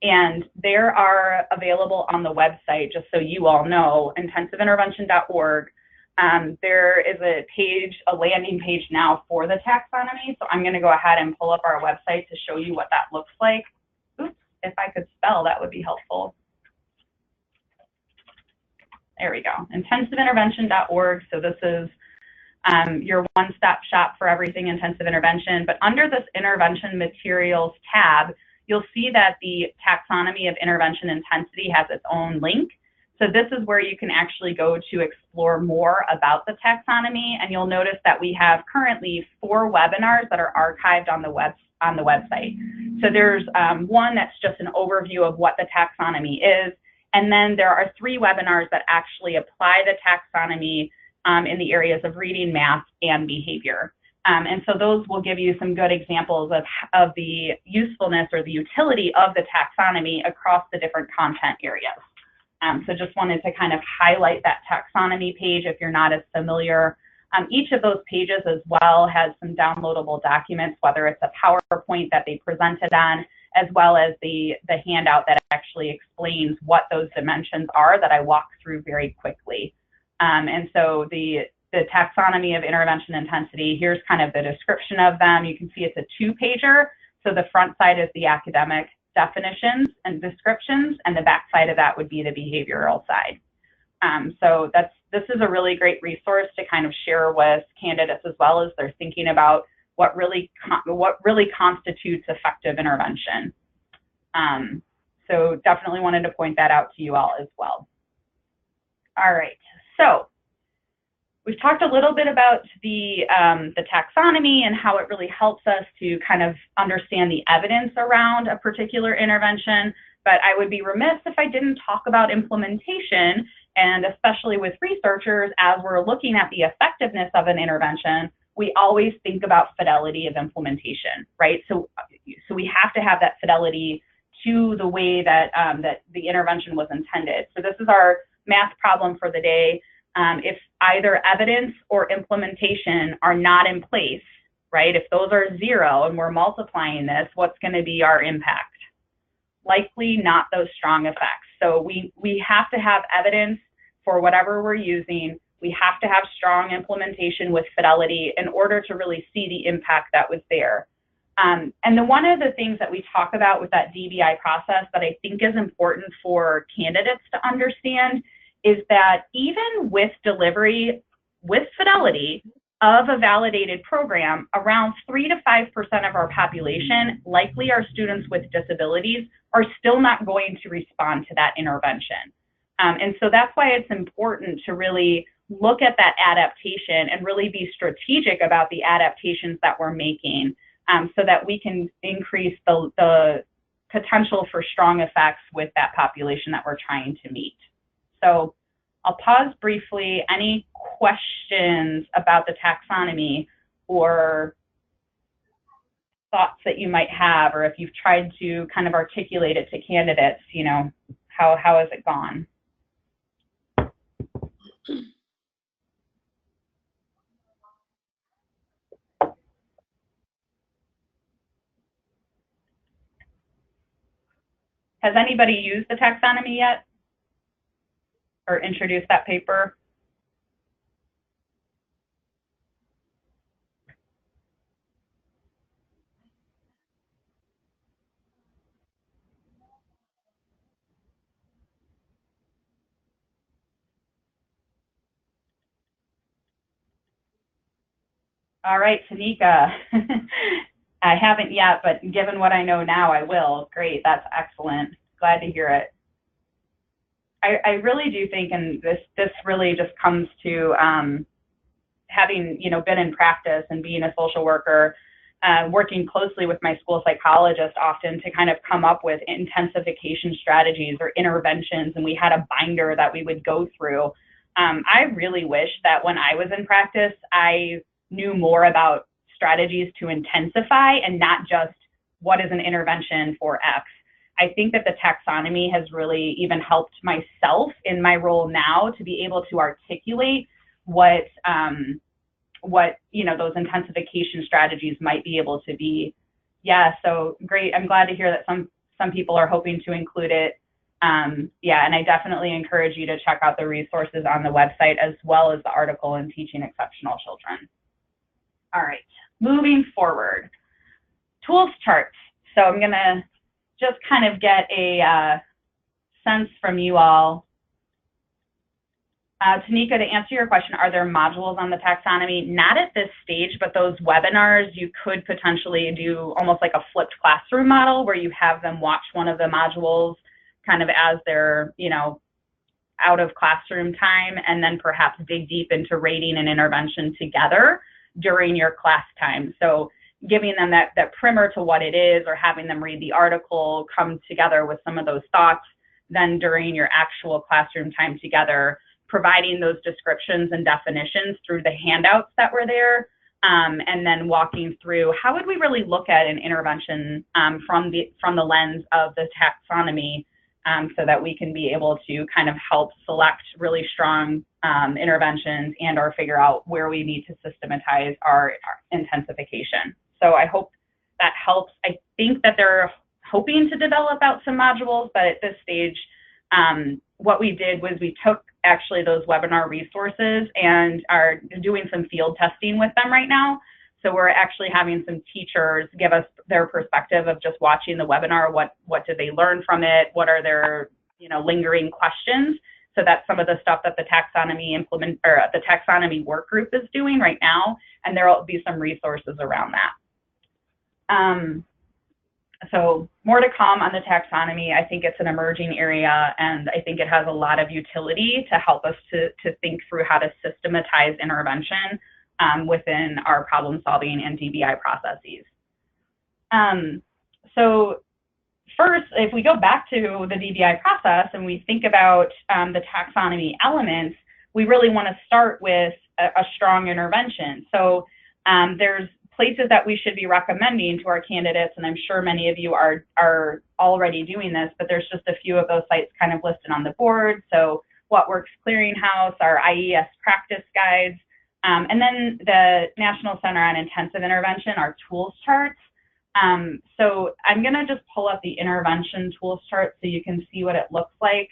And there are available on the website, just so you all know, intensiveintervention.org. There is a landing page now for the taxonomy. So I'm going to go ahead and pull up our website to show you what that looks like. Oops, if I could spell, that would be helpful. There we go, intensiveintervention.org. So this is your one-stop shop for everything intensive intervention. But under this intervention materials tab, you'll see that the taxonomy of intervention intensity has its own link. So this is where you can actually go to explore more about the taxonomy. And you'll notice that we have currently 4 webinars that are archived on the website. So there's one that's just an overview of what the taxonomy is. And then there are 3 webinars that actually apply the taxonomy in the areas of reading, math, and behavior. And so those will give you some good examples of the usefulness or the utility of the taxonomy across the different content areas. So just wanted to kind of highlight that taxonomy page if you're not as familiar. Each of those pages as well has some downloadable documents, whether it's a PowerPoint that they presented on, as well as the handout that actually explains what those dimensions are that I walk through very quickly. And so the taxonomy of intervention intensity, here's kind of the description of them. You can see it's a 2-pager. So the front side is the academic definitions and descriptions, and the back side of that would be the behavioral side. So this is a really great resource to kind of share with candidates as well as they're thinking about what really constitutes effective intervention. So definitely wanted to point that out to you all as well. All right, so we've talked a little bit about the taxonomy and how it really helps us to kind of understand the evidence around a particular intervention, but I would be remiss if I didn't talk about implementation, and especially with researchers, as we're looking at the effectiveness of an intervention, we always think about fidelity of implementation, right? So we have to have that fidelity to the way that, that the intervention was intended. So this is our math problem for the day. If either evidence or implementation are not in place, right? If those are 0 and we're multiplying this, what's going to be our impact? Likely not those strong effects. So we have to have evidence for whatever we're using. We have to have strong implementation with fidelity in order to really see the impact that was there. And one of the things that we talk about with that DBI process that I think is important for candidates to understand is that even with delivery with fidelity of a validated program, around 3 to 5% of our population, likely our students with disabilities, are still not going to respond to that intervention. And so that's why it's important to really look at that adaptation and really be strategic about the adaptations that we're making, so that we can increase the potential for strong effects with that population that we're trying to meet. So I'll pause briefly. Any questions about the taxonomy or thoughts that you might have, or if you've tried to kind of articulate it to candidates, you know, how has it gone? Has anybody used the taxonomy yet or introduced that paper? All right, Tanika. I haven't yet, but given what I know now, I will. Great, that's excellent. Glad to hear it. I really do think, and this really just comes to having, you know, been in practice and being a social worker, working closely with my school psychologist often to kind of come up with intensification strategies or interventions, and we had a binder that we would go through. I really wish that when I was in practice, I knew more about strategies to intensify and not just what is an intervention for X. I think that the taxonomy has really even helped myself in my role now to be able to articulate what you know, those intensification strategies might be able to be. Yeah, so great. I'm glad to hear that some people are hoping to include it. Yeah, and I definitely encourage you to check out the resources on the website as well as the article in Teaching Exceptional Children. All right, moving forward. Tools charts. So I'm gonna just kind of get a sense from you all. Tanika, to answer your question, are there modules on the taxonomy? Not at this stage, but those webinars, you could potentially do almost like a flipped classroom model where you have them watch one of the modules kind of as they're, you know, out of classroom time, and then perhaps dig deep into rating and intervention together during your class time. So giving them that primer to what it is, or having them read the article, come together with some of those thoughts, then during your actual classroom time together, providing those descriptions and definitions through the handouts that were there, and then walking through how would we really look at an intervention from the lens of the taxonomy, so that we can be able to kind of help select really strong interventions and or figure out where we need to systematize our intensification. So I hope that helps. I think that they're hoping to develop out some modules, but at this stage, what we did was we took actually those webinar resources and are doing some field testing with them right now. So we're actually having some teachers give us their perspective of just watching the webinar. What did they learn from it? What are their, you know, lingering questions? So that's some of the stuff that the taxonomy work group is doing right now, and there will be some resources around that. So more to come on the taxonomy. I think it's an emerging area, and I think it has a lot of utility to help us to think through how to systematize intervention within our problem solving and DBI processes. So first, if we go back to the DBI process and we think about the taxonomy elements, we really want to start with a strong intervention. So there's places that we should be recommending to our candidates, and I'm sure many of you are already doing this, but there's just a few of those sites kind of listed on the board. So What Works Clearinghouse, our IES practice guides, and then the National Center on Intensive Intervention, our tools charts. So I'm going to just pull up the intervention tools chart so you can see what it looks like.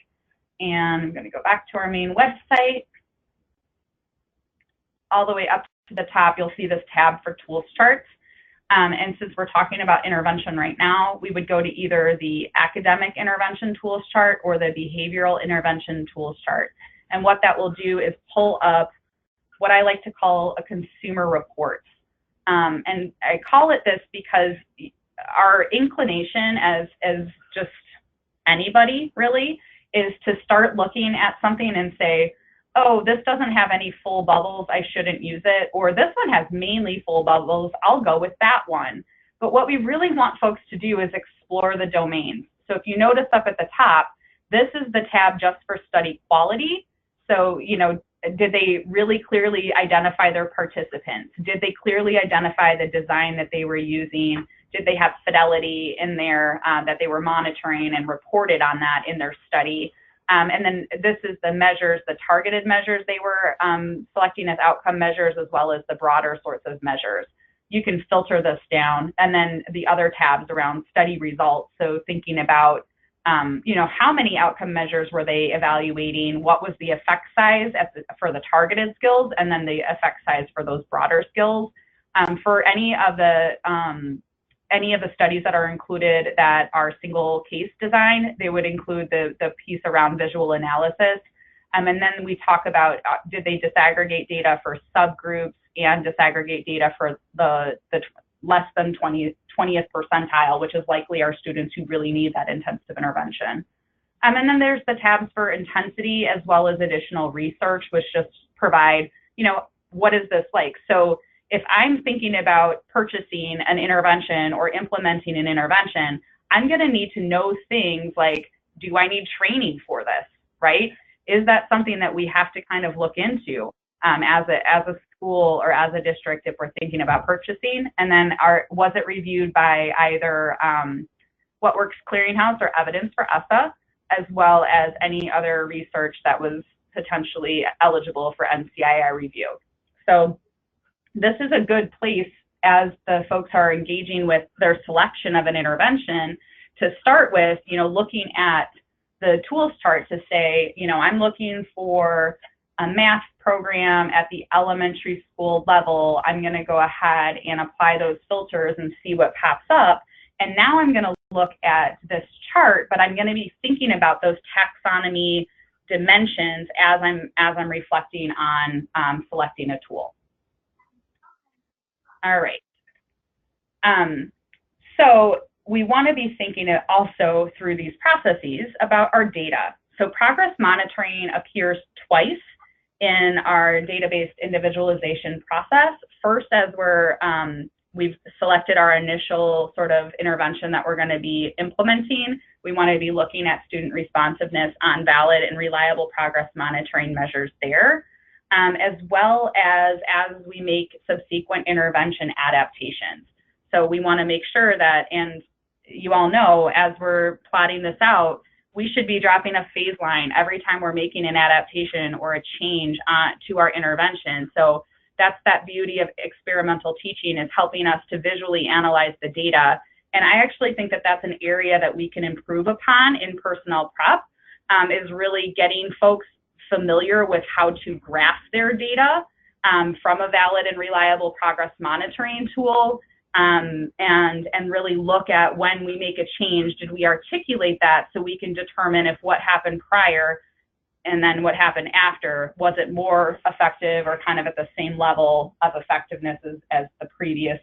And I'm going to go back to our main website. All the way up to the top, you'll see this tab for tools charts. And since we're talking about intervention right now, we would go to either the academic intervention tools chart or the behavioral intervention tools chart. And what that will do is pull up what I like to call a consumer report. And I call it this because our inclination as just anybody really is to start looking at something and say, oh, this doesn't have any full bubbles, I shouldn't use it, or this one has mainly full bubbles, I'll go with that one. But what we really want folks to do is explore the domains. So if you notice up at the top, this is the tab just for study quality. So, you know, did they really clearly identify their participants? Did they clearly identify the design that they were using? Did they have fidelity in there that they were monitoring and reported on that in their study? And then this is the measures, the targeted measures they were selecting as outcome measures, as well as the broader sorts of measures. You can filter this down. And then the other tabs around study results. So thinking about, you know, how many outcome measures were they evaluating? What was the effect size for the targeted skills? And then the effect size for those broader skills. For any of the studies that are included that are single case design, they would include the piece around visual analysis. And then we talk about, did they disaggregate data for subgroups and disaggregate data for the less than 20th percentile, which is likely our students who really need that intensive intervention. And then there's the tabs for intensity as well as additional research, which just provide, you know, what is this like? So if I'm thinking about purchasing an intervention or implementing an intervention, I'm going to need to know things like, do I need training for this, right? Is that something that we have to kind of look into as a school or as a district if we're thinking about purchasing? And then was it reviewed by either What Works Clearinghouse or Evidence for ESSA, as well as any other research that was potentially eligible for NCII review? So this is a good place as the folks are engaging with their selection of an intervention to start with, you know, looking at the tools chart to say, you know, I'm looking for a math program at the elementary school level. I'm going to go ahead and apply those filters and see what pops up. And now I'm going to look at this chart, but I'm going to be thinking about those taxonomy dimensions as I'm reflecting on selecting a tool. All right. So we want to be thinking also through these processes about our data. So progress monitoring appears twice in our data-based individualization process. First, as we've selected our initial sort of intervention that we're going to be implementing, we want to be looking at student responsiveness on valid and reliable progress monitoring measures there, as well as we make subsequent intervention adaptations. So we want to make sure that, and you all know, as we're plotting this out, we should be dropping a phase line every time we're making an adaptation or a change to our intervention. So that's that beauty of experimental teaching, is helping us to visually analyze the data. And I actually think that that's an area that we can improve upon in personnel prep, is really getting folks familiar with how to graph their data from a valid and reliable progress monitoring tool, and really look at when we make a change, did we articulate that so we can determine if what happened prior and then what happened after, was it more effective or kind of at the same level of effectiveness as the previous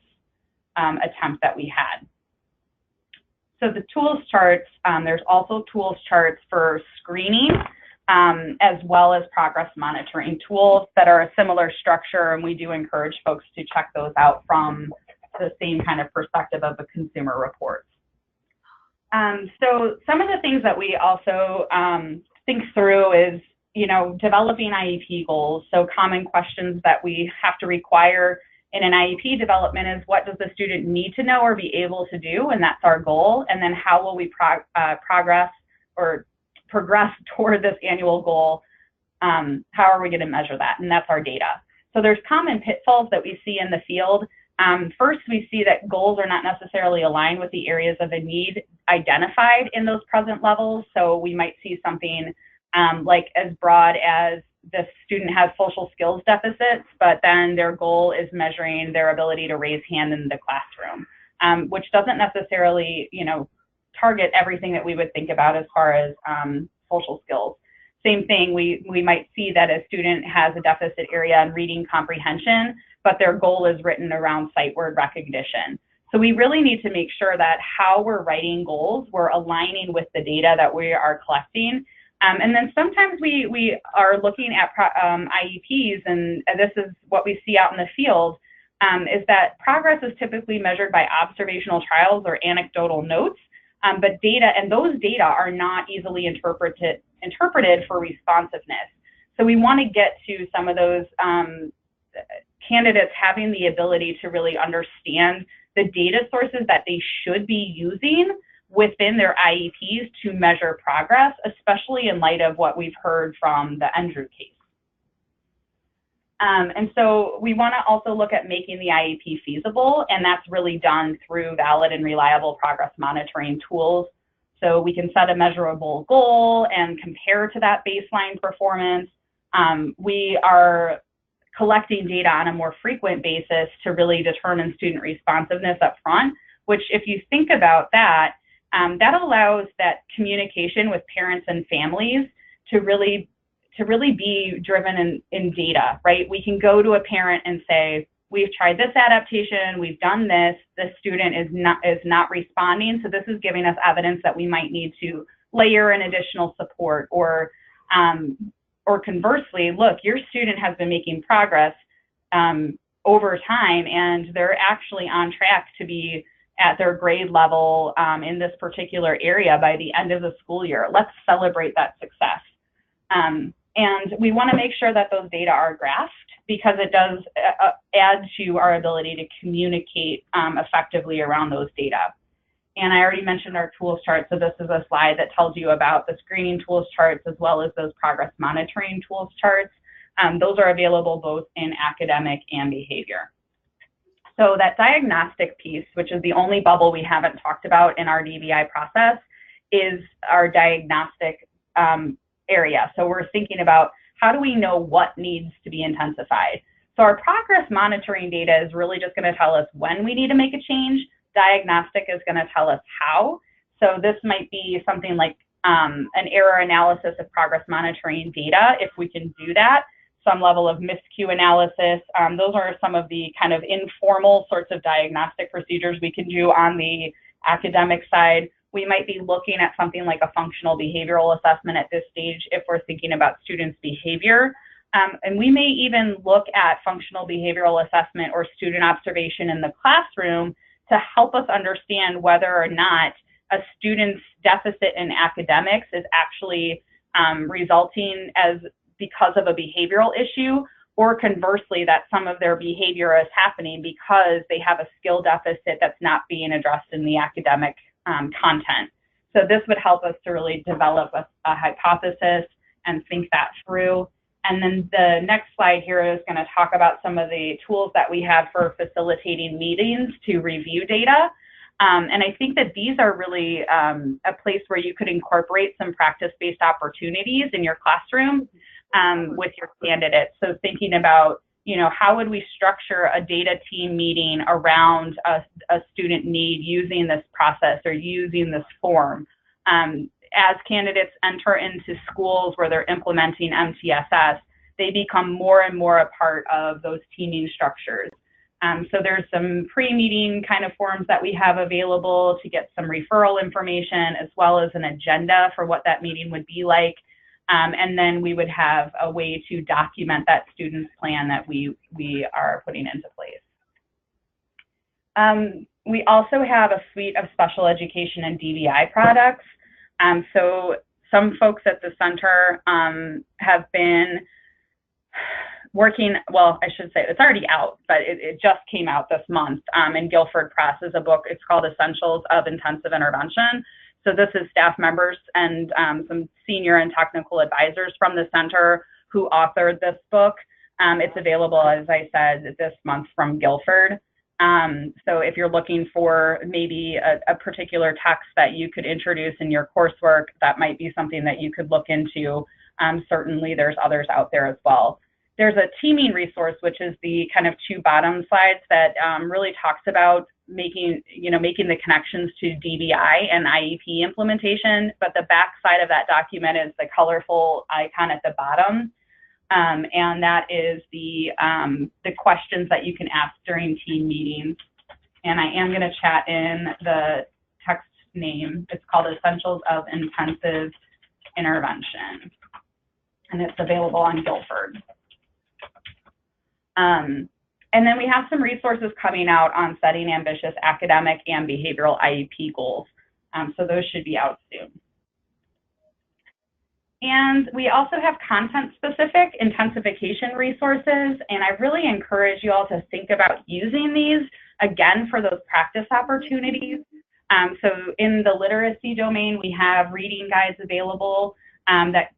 attempt that we had. So the tools charts, there's also tools charts for screening, as well as progress monitoring tools that are a similar structure, and we do encourage folks to check those out from the same kind of perspective of the consumer reports. So some of the things that we also think through is, you know, developing IEP goals. So common questions that we have to require in an IEP development is, what does the student need to know or be able to do? And that's our goal. And then how will we progress toward this annual goal? How are we going to measure that? And that's our data. So there's common pitfalls that we see in the field. First, we see that goals are not necessarily aligned with the areas of a need identified in those present levels. So we might see something like as broad as the student has social skills deficits, but then their goal is measuring their ability to raise hand in the classroom, which doesn't necessarily, you know, target everything that we would think about as far as social skills. Same thing, we might see that a student has a deficit area in reading comprehension, but their goal is written around sight word recognition. So we really need to make sure that how we're writing goals, we're aligning with the data that we are collecting. And then sometimes we are looking at IEPs, and this is what we see out in the field, is that progress is typically measured by observational trials or anecdotal notes. but data, and those data are not easily interpreted for responsiveness. So we want to get to some of those candidates having the ability to really understand the data sources that they should be using within their IEPs to measure progress, especially in light of what we've heard from the Andrew case. And so we want to also look at making the IEP feasible, and that's really done through valid and reliable progress monitoring tools. So we can set a measurable goal and compare to that baseline performance. We are collecting data on a more frequent basis to really determine student responsiveness up front, which if you think about that, that allows that communication with parents and families to really be driven in data, right? We can go to a parent and say, we've tried this adaptation, we've done this, the student is not responding, so this is giving us evidence that we might need to layer in additional support, or conversely, look, your student has been making progress over time, and they're actually on track to be at their grade level in this particular area by the end of the school year. Let's celebrate that success. And we want to make sure that those data are graphed, because it does add to our ability to communicate effectively around those data. And I already mentioned our tools chart, so this is a slide that tells you about the screening tools charts as well as those progress monitoring tools charts. Those are available both in academic and behavior. So that diagnostic piece, which is the only bubble we haven't talked about in our DBI process, is our diagnostic area. So we're thinking about, how do we know what needs to be intensified? So our progress monitoring data is really just going to tell us when we need to make a change. Diagnostic is going to tell us how. So this might be something like an error analysis of progress monitoring data, if we can do that, some level of miscue analysis. Those are some of the kind of informal sorts of diagnostic procedures we can do on the academic side. We might be looking at something like a functional behavioral assessment at this stage if we're thinking about students' behavior. And we may even look at functional behavioral assessment or student observation in the classroom to help us understand whether or not a student's deficit in academics is actually resulting because of a behavioral issue, or conversely, that some of their behavior is happening because they have a skill deficit that's not being addressed in the academic content. So this would help us to really develop a hypothesis and think that through. And then the next slide here is going to talk about some of the tools that we have for facilitating meetings to review data. And I think that these are really a place where you could incorporate some practice-based opportunities in your classroom with your candidates. So thinking about, how would we structure a data team meeting around a student need using this process or using this form? As candidates enter into schools where they're implementing MTSS, they become more and more a part of those teaming structures. So there's some pre-meeting kind of forms that we have available to get some referral information, as well as an agenda for what that meeting would be like. And then we would have a way to document that student's plan that we are putting into place. We also have a suite of special education and DBI products. So some folks at the center have been working, well, I should say it's already out, but it just came out this month in Guilford Press as a book. It's called Essentials of Intensive Intervention. So this is staff members and some senior and technical advisors from the center who authored this book. It's available, as I said, this month from Guilford. So if you're looking for maybe a particular text that you could introduce in your coursework, that might be something that you could look into. Certainly there's others out there as well. There's a teaming resource, which is the kind of two bottom slides that really talks about making the connections to DBI and IEP implementation. But the back side of that document is the colorful icon at the bottom. And that is the questions that you can ask during team meetings. And I am going to chat in the text name. It's called Essentials of Intensive Intervention. And it's available on Guilford. And then we have some resources coming out on setting ambitious academic and behavioral IEP goals. So those should be out soon. And we also have content-specific intensification resources, and I really encourage you all to think about using these, again, for those practice opportunities. So in the literacy domain, we have reading guides available that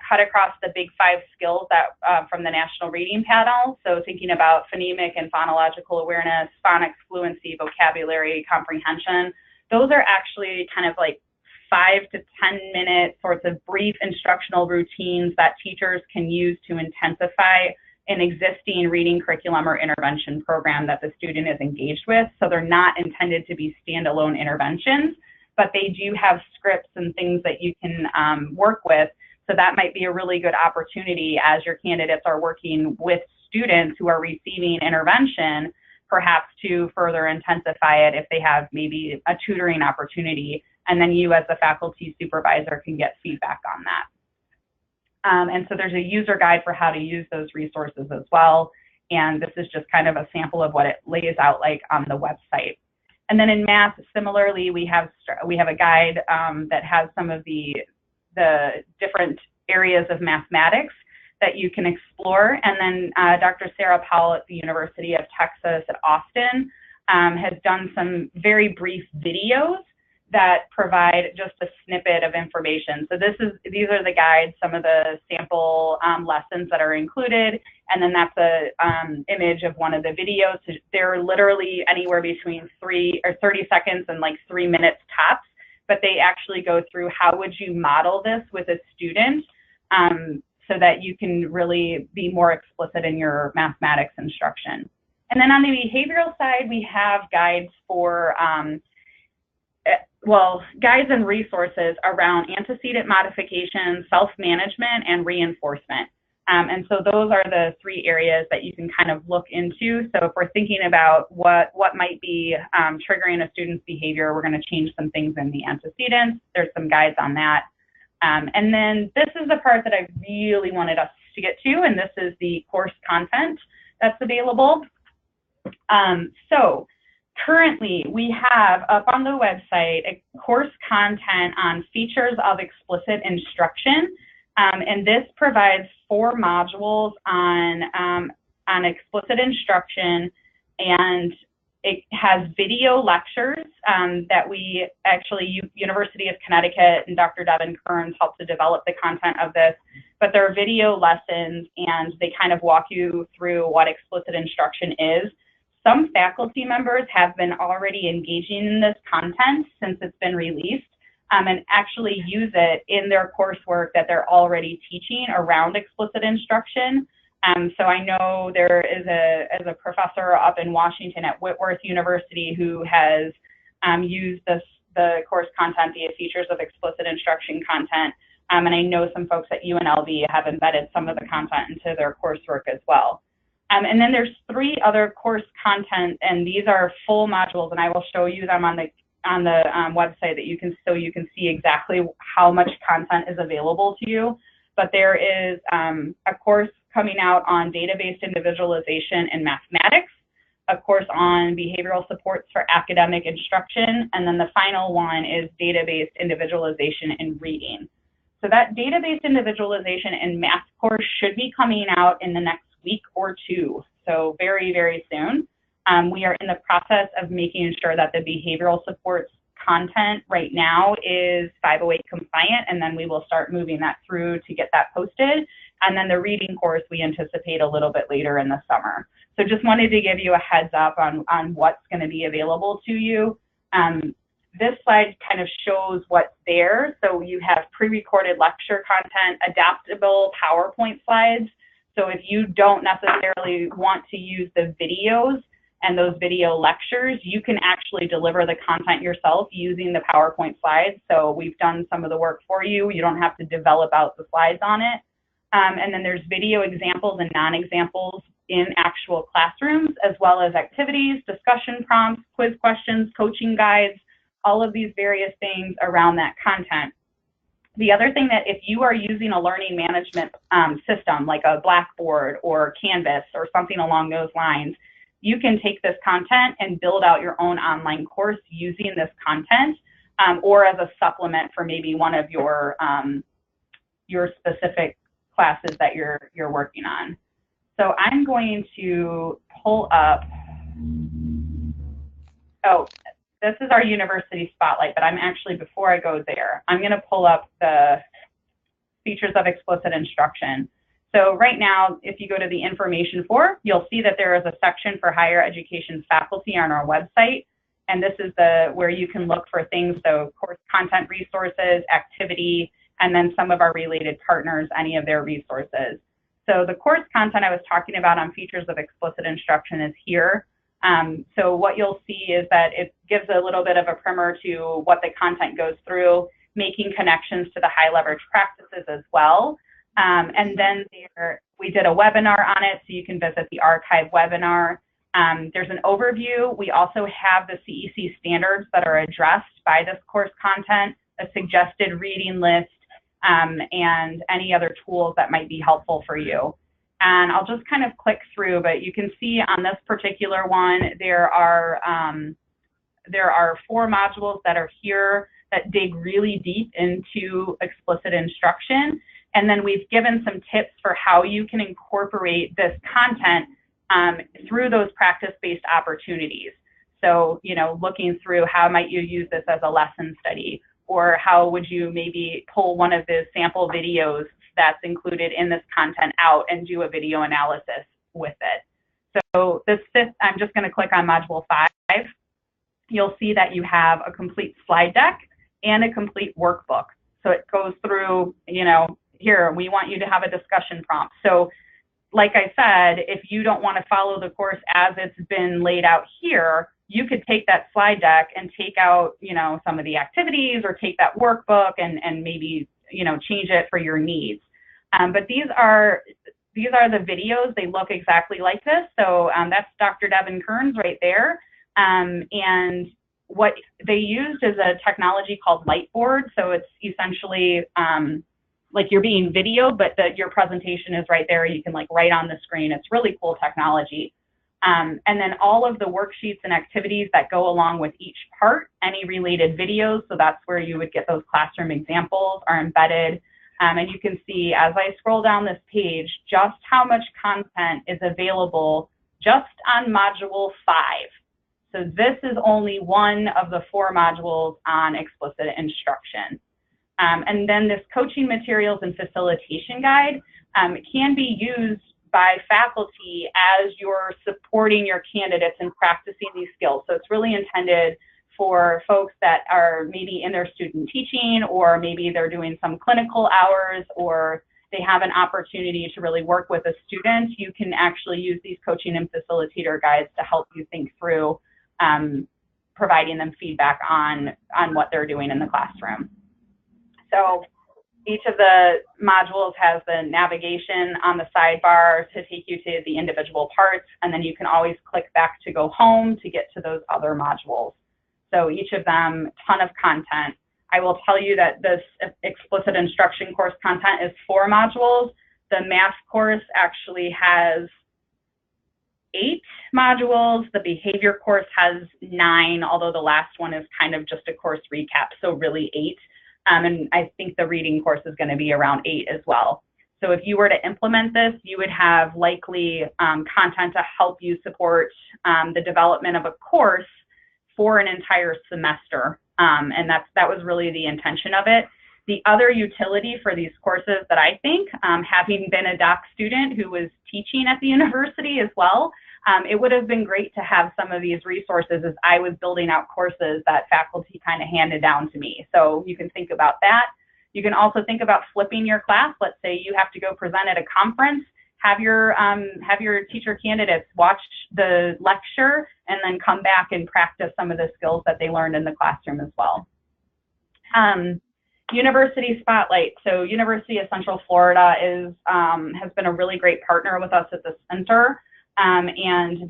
cut across the big 5 skills that from the National Reading Panel. So thinking about phonemic and phonological awareness, phonics, fluency, vocabulary, comprehension. Those are actually kind of like 5 to 10-minute sorts of brief instructional routines that teachers can use to intensify an existing reading curriculum or intervention program that the student is engaged with. So they're not intended to be standalone interventions, but they do have scripts and things that you can work with. So that might be a really good opportunity as your candidates are working with students who are receiving intervention, perhaps to further intensify it if they have maybe a tutoring opportunity, and then you as the faculty supervisor can get feedback on that. And so there's a user guide for how to use those resources as well. And this is just kind of a sample of what it lays out like on the website. And then in math, similarly, we have a guide that has some of the different areas of mathematics that you can explore. And then Dr. Sarah Powell at the University of Texas at Austin has done some very brief videos that provide just a snippet of information. So these are the guides, some of the sample lessons that are included, and then that's a image of one of the videos. So they're literally anywhere between 30 seconds and like 3 minutes tops, but they actually go through how would you model this with a student so that you can really be more explicit in your mathematics instruction. And then on the behavioral side, we have guides for guides and resources around antecedent modification, self-management, and reinforcement. And so those are the 3 areas that you can kind of look into. So if we're thinking about what might be triggering a student's behavior, we're going to change some things in the antecedents. There's some guides on that. And then this is the part that I really wanted us to get to, and this is the course content that's available. So currently, we have up on the website a course content on features of explicit instruction, and this provides 4 modules on explicit instruction, and it has video lectures that we actually, University of Connecticut and Dr. Devin Kearns helped to develop the content of this, but they're video lessons, and they kind of walk you through what explicit instruction is. Some faculty members have been already engaging in this content since it's been released and actually use it in their coursework that they're already teaching around explicit instruction. So I know there is a professor up in Washington at Whitworth University who has used the course content via features of explicit instruction content. And I know some folks at UNLV have embedded some of the content into their coursework as well. And then there's 3 other course content, and these are full modules, and I will show you them on the website that you can see exactly how much content is available to you. But there is a course coming out on data-based individualization in mathematics, a course on behavioral supports for academic instruction, and then the final one is data-based individualization in reading. So that data-based individualization in math course should be coming out in the next week or 2, so very, very soon. We are in the process of making sure that the behavioral supports content right now is 508 compliant, and then we will start moving that through to get that posted. And then the reading course we anticipate a little bit later in the summer. So just wanted to give you a heads up on what's going to be available to you. This slide kind of shows what's there. So you have pre-recorded lecture content, adaptable PowerPoint slides. So if you don't necessarily want to use the videos and those video lectures, you can actually deliver the content yourself using the PowerPoint slides. So we've done some of the work for you. You don't have to develop out the slides on it. And then there's video examples and non-examples in actual classrooms, as well as activities, discussion prompts, quiz questions, coaching guides, all of these various things around that content. The other thing that if you are using a learning management system like a Blackboard or Canvas or something along those lines, you can take this content and build out your own online course using this content. or as a supplement for maybe one of your specific classes that you're working on. So I'm going to pull up, oh, this is our university spotlight, but I'm actually, before I go there, I'm going to pull up the features of explicit instruction. So right now, if you go to the information for, you'll see that there is a section for higher education faculty on our website. And this is where you can look for things, so course content resources, activity, and then some of our related partners, any of their resources. So the course content I was talking about on features of explicit instruction is here. So what you'll see is that it gives a little bit of a primer to what the content goes through, making connections to the high leverage practices as well. And then we did a webinar on it, so you can visit the archive webinar. There's an overview. We also have the CEC standards that are addressed by this course content, a suggested reading list, and any other tools that might be helpful for you. And I'll just kind of click through, but you can see on this particular one, there are 4 modules that are here that dig really deep into explicit instruction. And then we've given some tips for how you can incorporate this content through those practice-based opportunities. So, you know, looking through how might you use this as a lesson study, or how would you maybe pull one of the sample videos that's included in this content out and do a video analysis with it. So this fifth, I'm just going to click on module 5. You'll see that you have a complete slide deck and a complete workbook. So it goes through, you know, here, we want you to have a discussion prompt. So like I said, if you don't want to follow the course as it's been laid out here, you could take that slide deck and take out, you know, some of the activities, or take that workbook and maybe, you know, change it for your needs. But these are the videos. They look exactly like this. So that's Dr. Devin Kearns right there. And what they used is a technology called Lightboard. So it's essentially like you're being videoed, but your presentation is right there. You can like write on the screen. It's really cool technology. And then all of the worksheets and activities that go along with each part, any related videos, so that's where you would get those classroom examples, are embedded. And you can see as I scroll down this page, just how much content is available just on module 5. So this is only one of the 4 modules on explicit instruction. And then this coaching materials and facilitation guide can be used by faculty as you're supporting your candidates in practicing these skills. So it's really intended for folks that are maybe in their student teaching, or maybe they're doing some clinical hours, or they have an opportunity to really work with a student. You can actually use these coaching and facilitator guides to help you think through providing them feedback on what they're doing in the classroom. So each of the modules has the navigation on the sidebar to take you to the individual parts, and then you can always click back to go home to get to those other modules. So each of them, ton of content. I will tell you that this explicit instruction course content is 4 modules. The math course actually has 8 modules. The behavior course has 9, although the last one is kind of just a course recap, so really 8. And I think the reading course is going to be around 8 as well. So if you were to implement this, you would have likely content to help you support the development of a course for an entire semester. And that was really the intention of it. The other utility for these courses that I think, having been a doc student who was teaching at the university as well, it would have been great to have some of these resources as I was building out courses that faculty kind of handed down to me. So you can think about that. You can also think about flipping your class. Let's say you have to go present at a conference. Have your teacher candidates watch the lecture and then come back and practice some of the skills that they learned in the classroom as well. University Spotlight. So University of Central Florida has been a really great partner with us at the center. And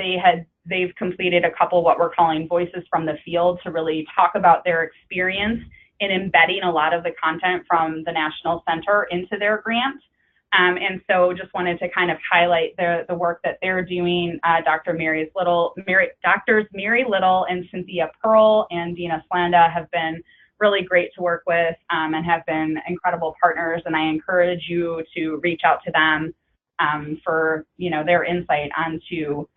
they've completed a couple what we're calling voices from the field to really talk about their experience in embedding a lot of the content from the National Center into their grant. And so just wanted to kind of highlight the work that they're doing. Doctors Mary Little and Cynthia Pearl and Dina Slanda have been really great to work with and have been incredible partners, and I encourage you to reach out to them for their insight onto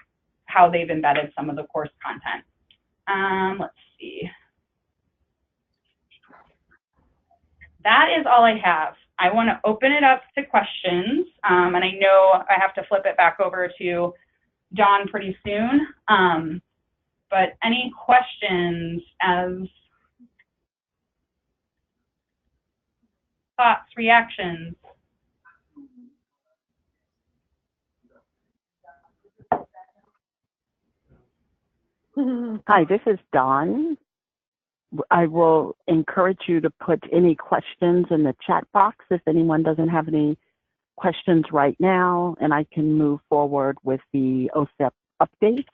how they've embedded some of the course content. Let's see. That is all I have. I want to open it up to questions, and I know I have to flip it back over to Dawn pretty soon. But any questions as thoughts, reactions? Hi, this is Dawn. I will encourage you to put any questions in the chat box if anyone doesn't have any questions right now, and I can move forward with the OSEP updates,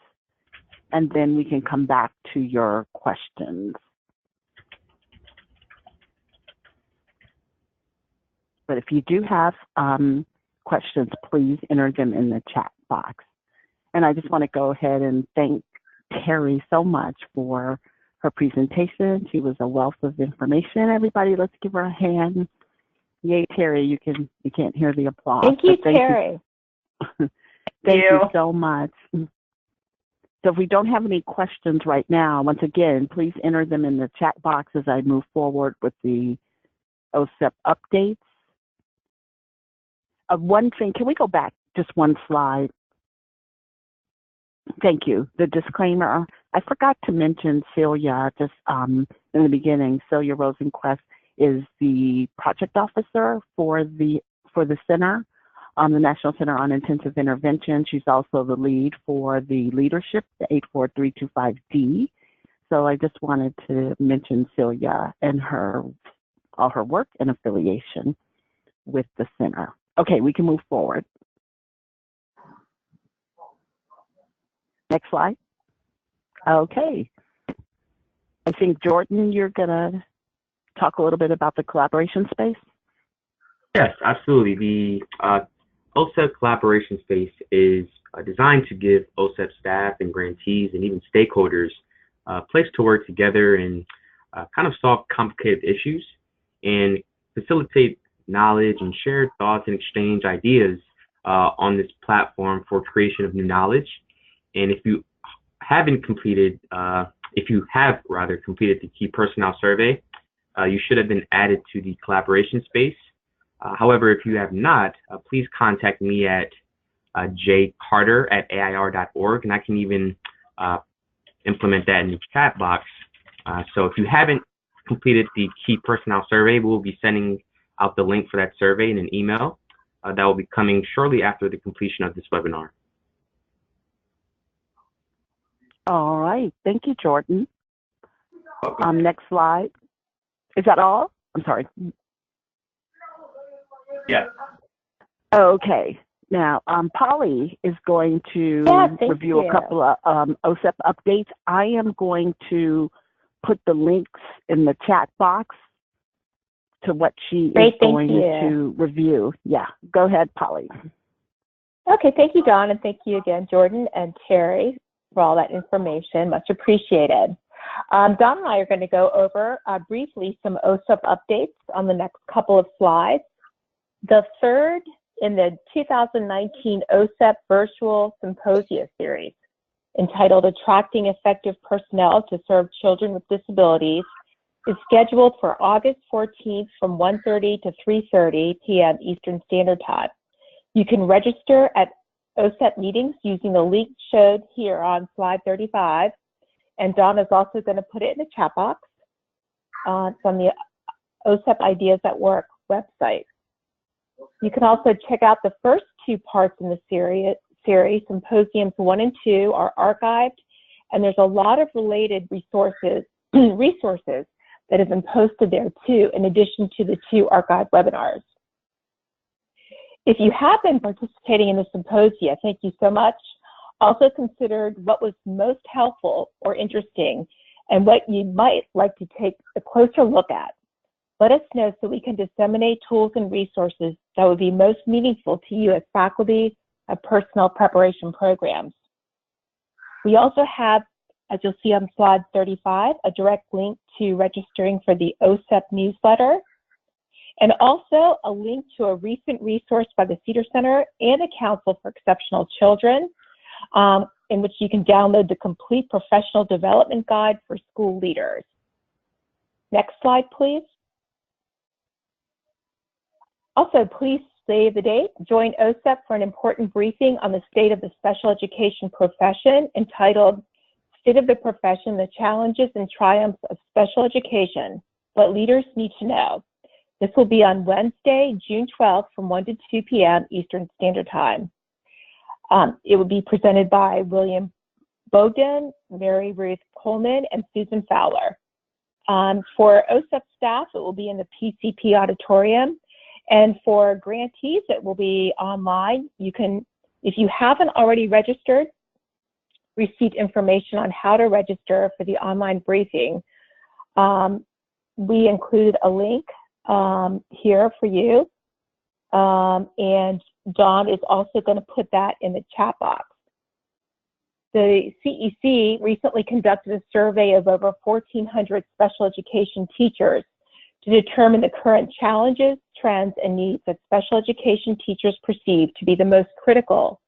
and then we can come back to your questions. But if you do have questions, please enter them in the chat box. And I just want to go ahead and thank Teri so much for her presentation. She was a wealth of information. Everybody, let's give her a hand. Yay, Teri! You can't hear the applause. Thank you, Teri. Thank you so much. So if we don't have any questions right now, once again, please enter them in the chat box as I move forward with the OSEP updates. One thing, can we go back just one slide? Thank you. The disclaimer, I forgot to mention Celia just in the beginning. Celia Rosenquist is the project officer for the center, the National Center on Intensive Intervention. She's also the lead for the leadership, the 84325D. So I just wanted to mention Celia and all her work and affiliation with the center. Okay, we can move forward. Next slide. Okay. I think, Jordan, you're going to talk a little bit about the collaboration space. Yes, absolutely. The OSEP collaboration space is designed to give OSEP staff and grantees and even stakeholders a place to work together and kind of solve complicated issues and facilitate knowledge and share thoughts and exchange ideas on this platform for creation of new knowledge. And if you haven't completed, if you have rather completed the key personnel survey, you should have been added to the collaboration space. However, if you have not, please contact me at jcarter@air.org, and I can even implement that in the chat box. So if you haven't completed the key personnel survey, we'll be sending out the link for that survey in an email that will be coming shortly after the completion of this webinar. All right. Thank you, Jordan. Next slide. Is that all? I'm sorry. Yeah. Okay. Now, Polly is going to review a couple of OSEP updates. I am going to put the links in the chat box to what she is going to review. Yeah. Go ahead, Polly. Okay. Thank you, Dawn, and thank you again, Jordan and Teri, for all that information. Much appreciated. Dawn and I are going to go over briefly some OSEP updates on the next couple of slides. The third in the 2019 OSEP Virtual Symposia Series, entitled Attracting Effective Personnel to Serve Children with Disabilities, is scheduled for August 14th from 1:30 to 3:30 p.m. Eastern Standard Time. You can register at OSEP meetings using the link showed here on slide 35, and Dawn is also going to put it in the chat box. It's on the OSEP Ideas at Work website. You can also check out the first two parts in the series. Symposiums 1 and 2 are archived, and there's a lot of related resources that have been posted there too, in addition to the 2 archived webinars. If you have been participating in the symposia, thank you so much. Also considered what was most helpful or interesting and what you might like to take a closer look at. Let us know so we can disseminate tools and resources that would be most meaningful to you as faculty of personnel preparation programs. We also have as you'll see on slide 35, a direct link to registering for the OSEP newsletter, and also a link to a recent resource by the Cedar Center and the Council for Exceptional Children, in which you can download the complete professional development guide for school leaders. Next slide, please. Also, please save the date. Join OSEP for an important briefing on the state of the special education profession entitled State of the Profession, the Challenges and Triumphs of Special Education, What Leaders Need to Know. This will be on Wednesday, June 12th from 1 to 2 p.m. Eastern Standard Time. It will be presented by William Bogdan, Mary Ruth Coleman, and Susan Fowler. For OSEP staff, it will be in the PCP auditorium. And for grantees, it will be online. You can, if you haven't already registered, receive information on how to register for the online briefing. We include a link here for you. And Dawn is also going to put that in the chat box. The CEC recently conducted a survey of over 1,400 special education teachers to determine the current challenges, trends, and needs that special education teachers perceive to be the most critical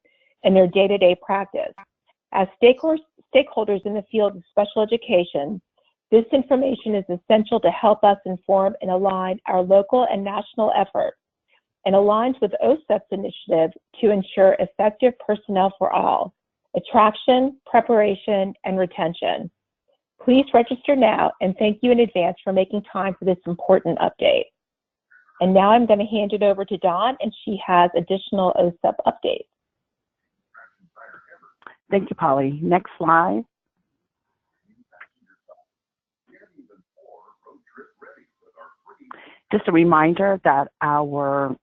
in their day-to-day practice. As stakeholders in the field of special education, this information is essential to help us inform and align our local and national efforts, and aligns with OSEP's initiative to ensure effective personnel for all, attraction, preparation, and retention. Please register now, and thank you in advance for making time for this important update. And now I'm going to hand it over to Dawn, and she has additional OSEP updates. Thank you, Polly. Next slide. Just a reminder that our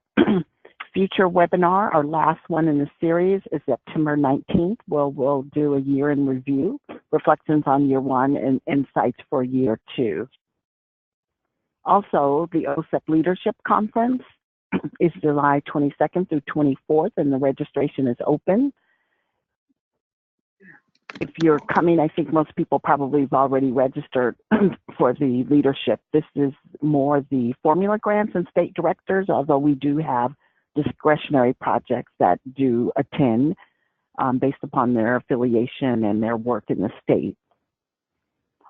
future webinar, our last one in the series, is September 19th. We'll do a year in review, reflections on year one, and insights for year two. Also, the OSEP Leadership Conference is July 22nd through 24th, and the registration is open. If you're coming, I think most people probably have already registered for the leadership. This is more the formula grants and state directors, although we do have discretionary projects that do attend based upon their affiliation and their work in the state.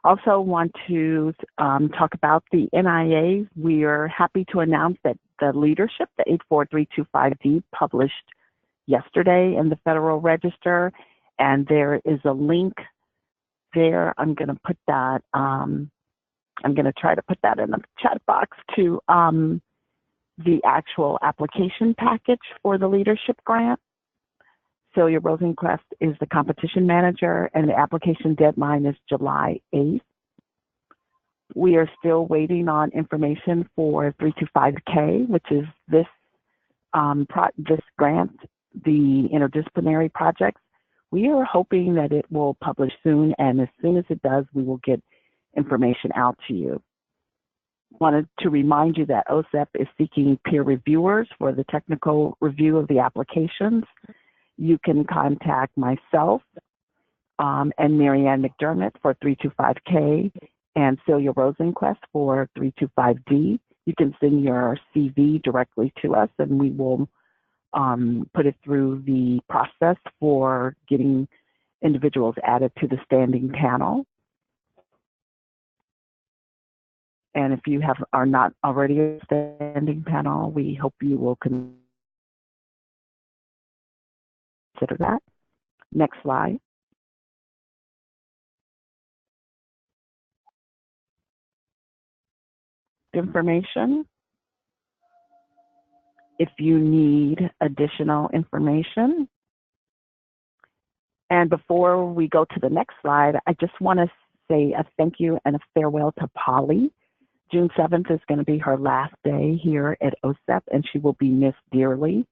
Also want to talk about the NIA. We are happy to announce that the leadership, the 84325D, published yesterday in the Federal Register, and there is a link there. I'm going to put that, I'm going to try to put that in the chat box to the actual application package for the leadership grant. Celia Rosenquist is the competition manager, and the application deadline is July 8th. We are still waiting on information for 325K, which is this grant, the interdisciplinary projects. We are hoping that it will publish soon, and as soon as it does, we will get information out to you. Wanted to remind you that OSEP is seeking peer reviewers for the technical review of the applications. You can contact myself and Marianne McDermott for 325K and Celia Rosenquist for 325D. You can send your CV directly to us, and we will put it through the process for getting individuals added to the standing panel. And if you are not already a standing panel, we hope you will consider that. Next slide. Information. If you need additional information. And before we go to the next slide, I just want to say a thank you and a farewell to Polly. June 7th is going to be her last day here at OSEP, and she will be missed dearly.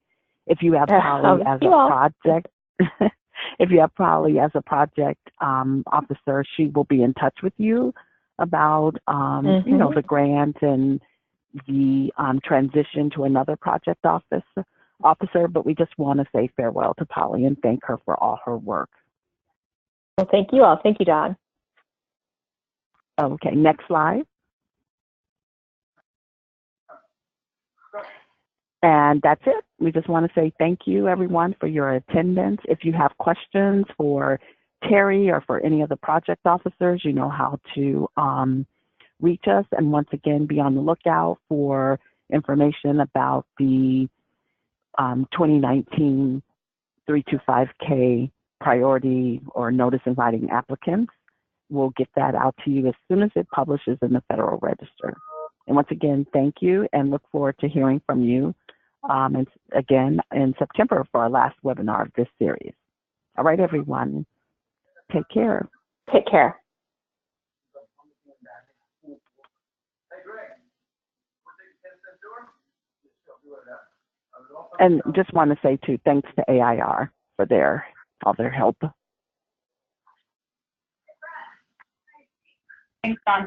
If you have Polly as a project, if you have Polly as a project officer, she will be in touch with you about you know, the grant and the transition to another project officer. But we just want to say farewell to Polly and thank her for all her work. Well, thank you all. Thank you, Dawn. Okay, next slide. And that's it. We just want to say thank you, everyone, for your attendance. If you have questions for Teri or for any of the project officers, you know how to reach us. And once again, be on the lookout for information about the 2019 325K priority or notice inviting applicants. We'll get that out to you as soon as it publishes in the Federal Register. And once again, thank you and look forward to hearing from you and again in September for our last webinar of this series. All right, everyone, take care. Take care. And just want to say too, thanks to AIR for all their help. Thanks, Don.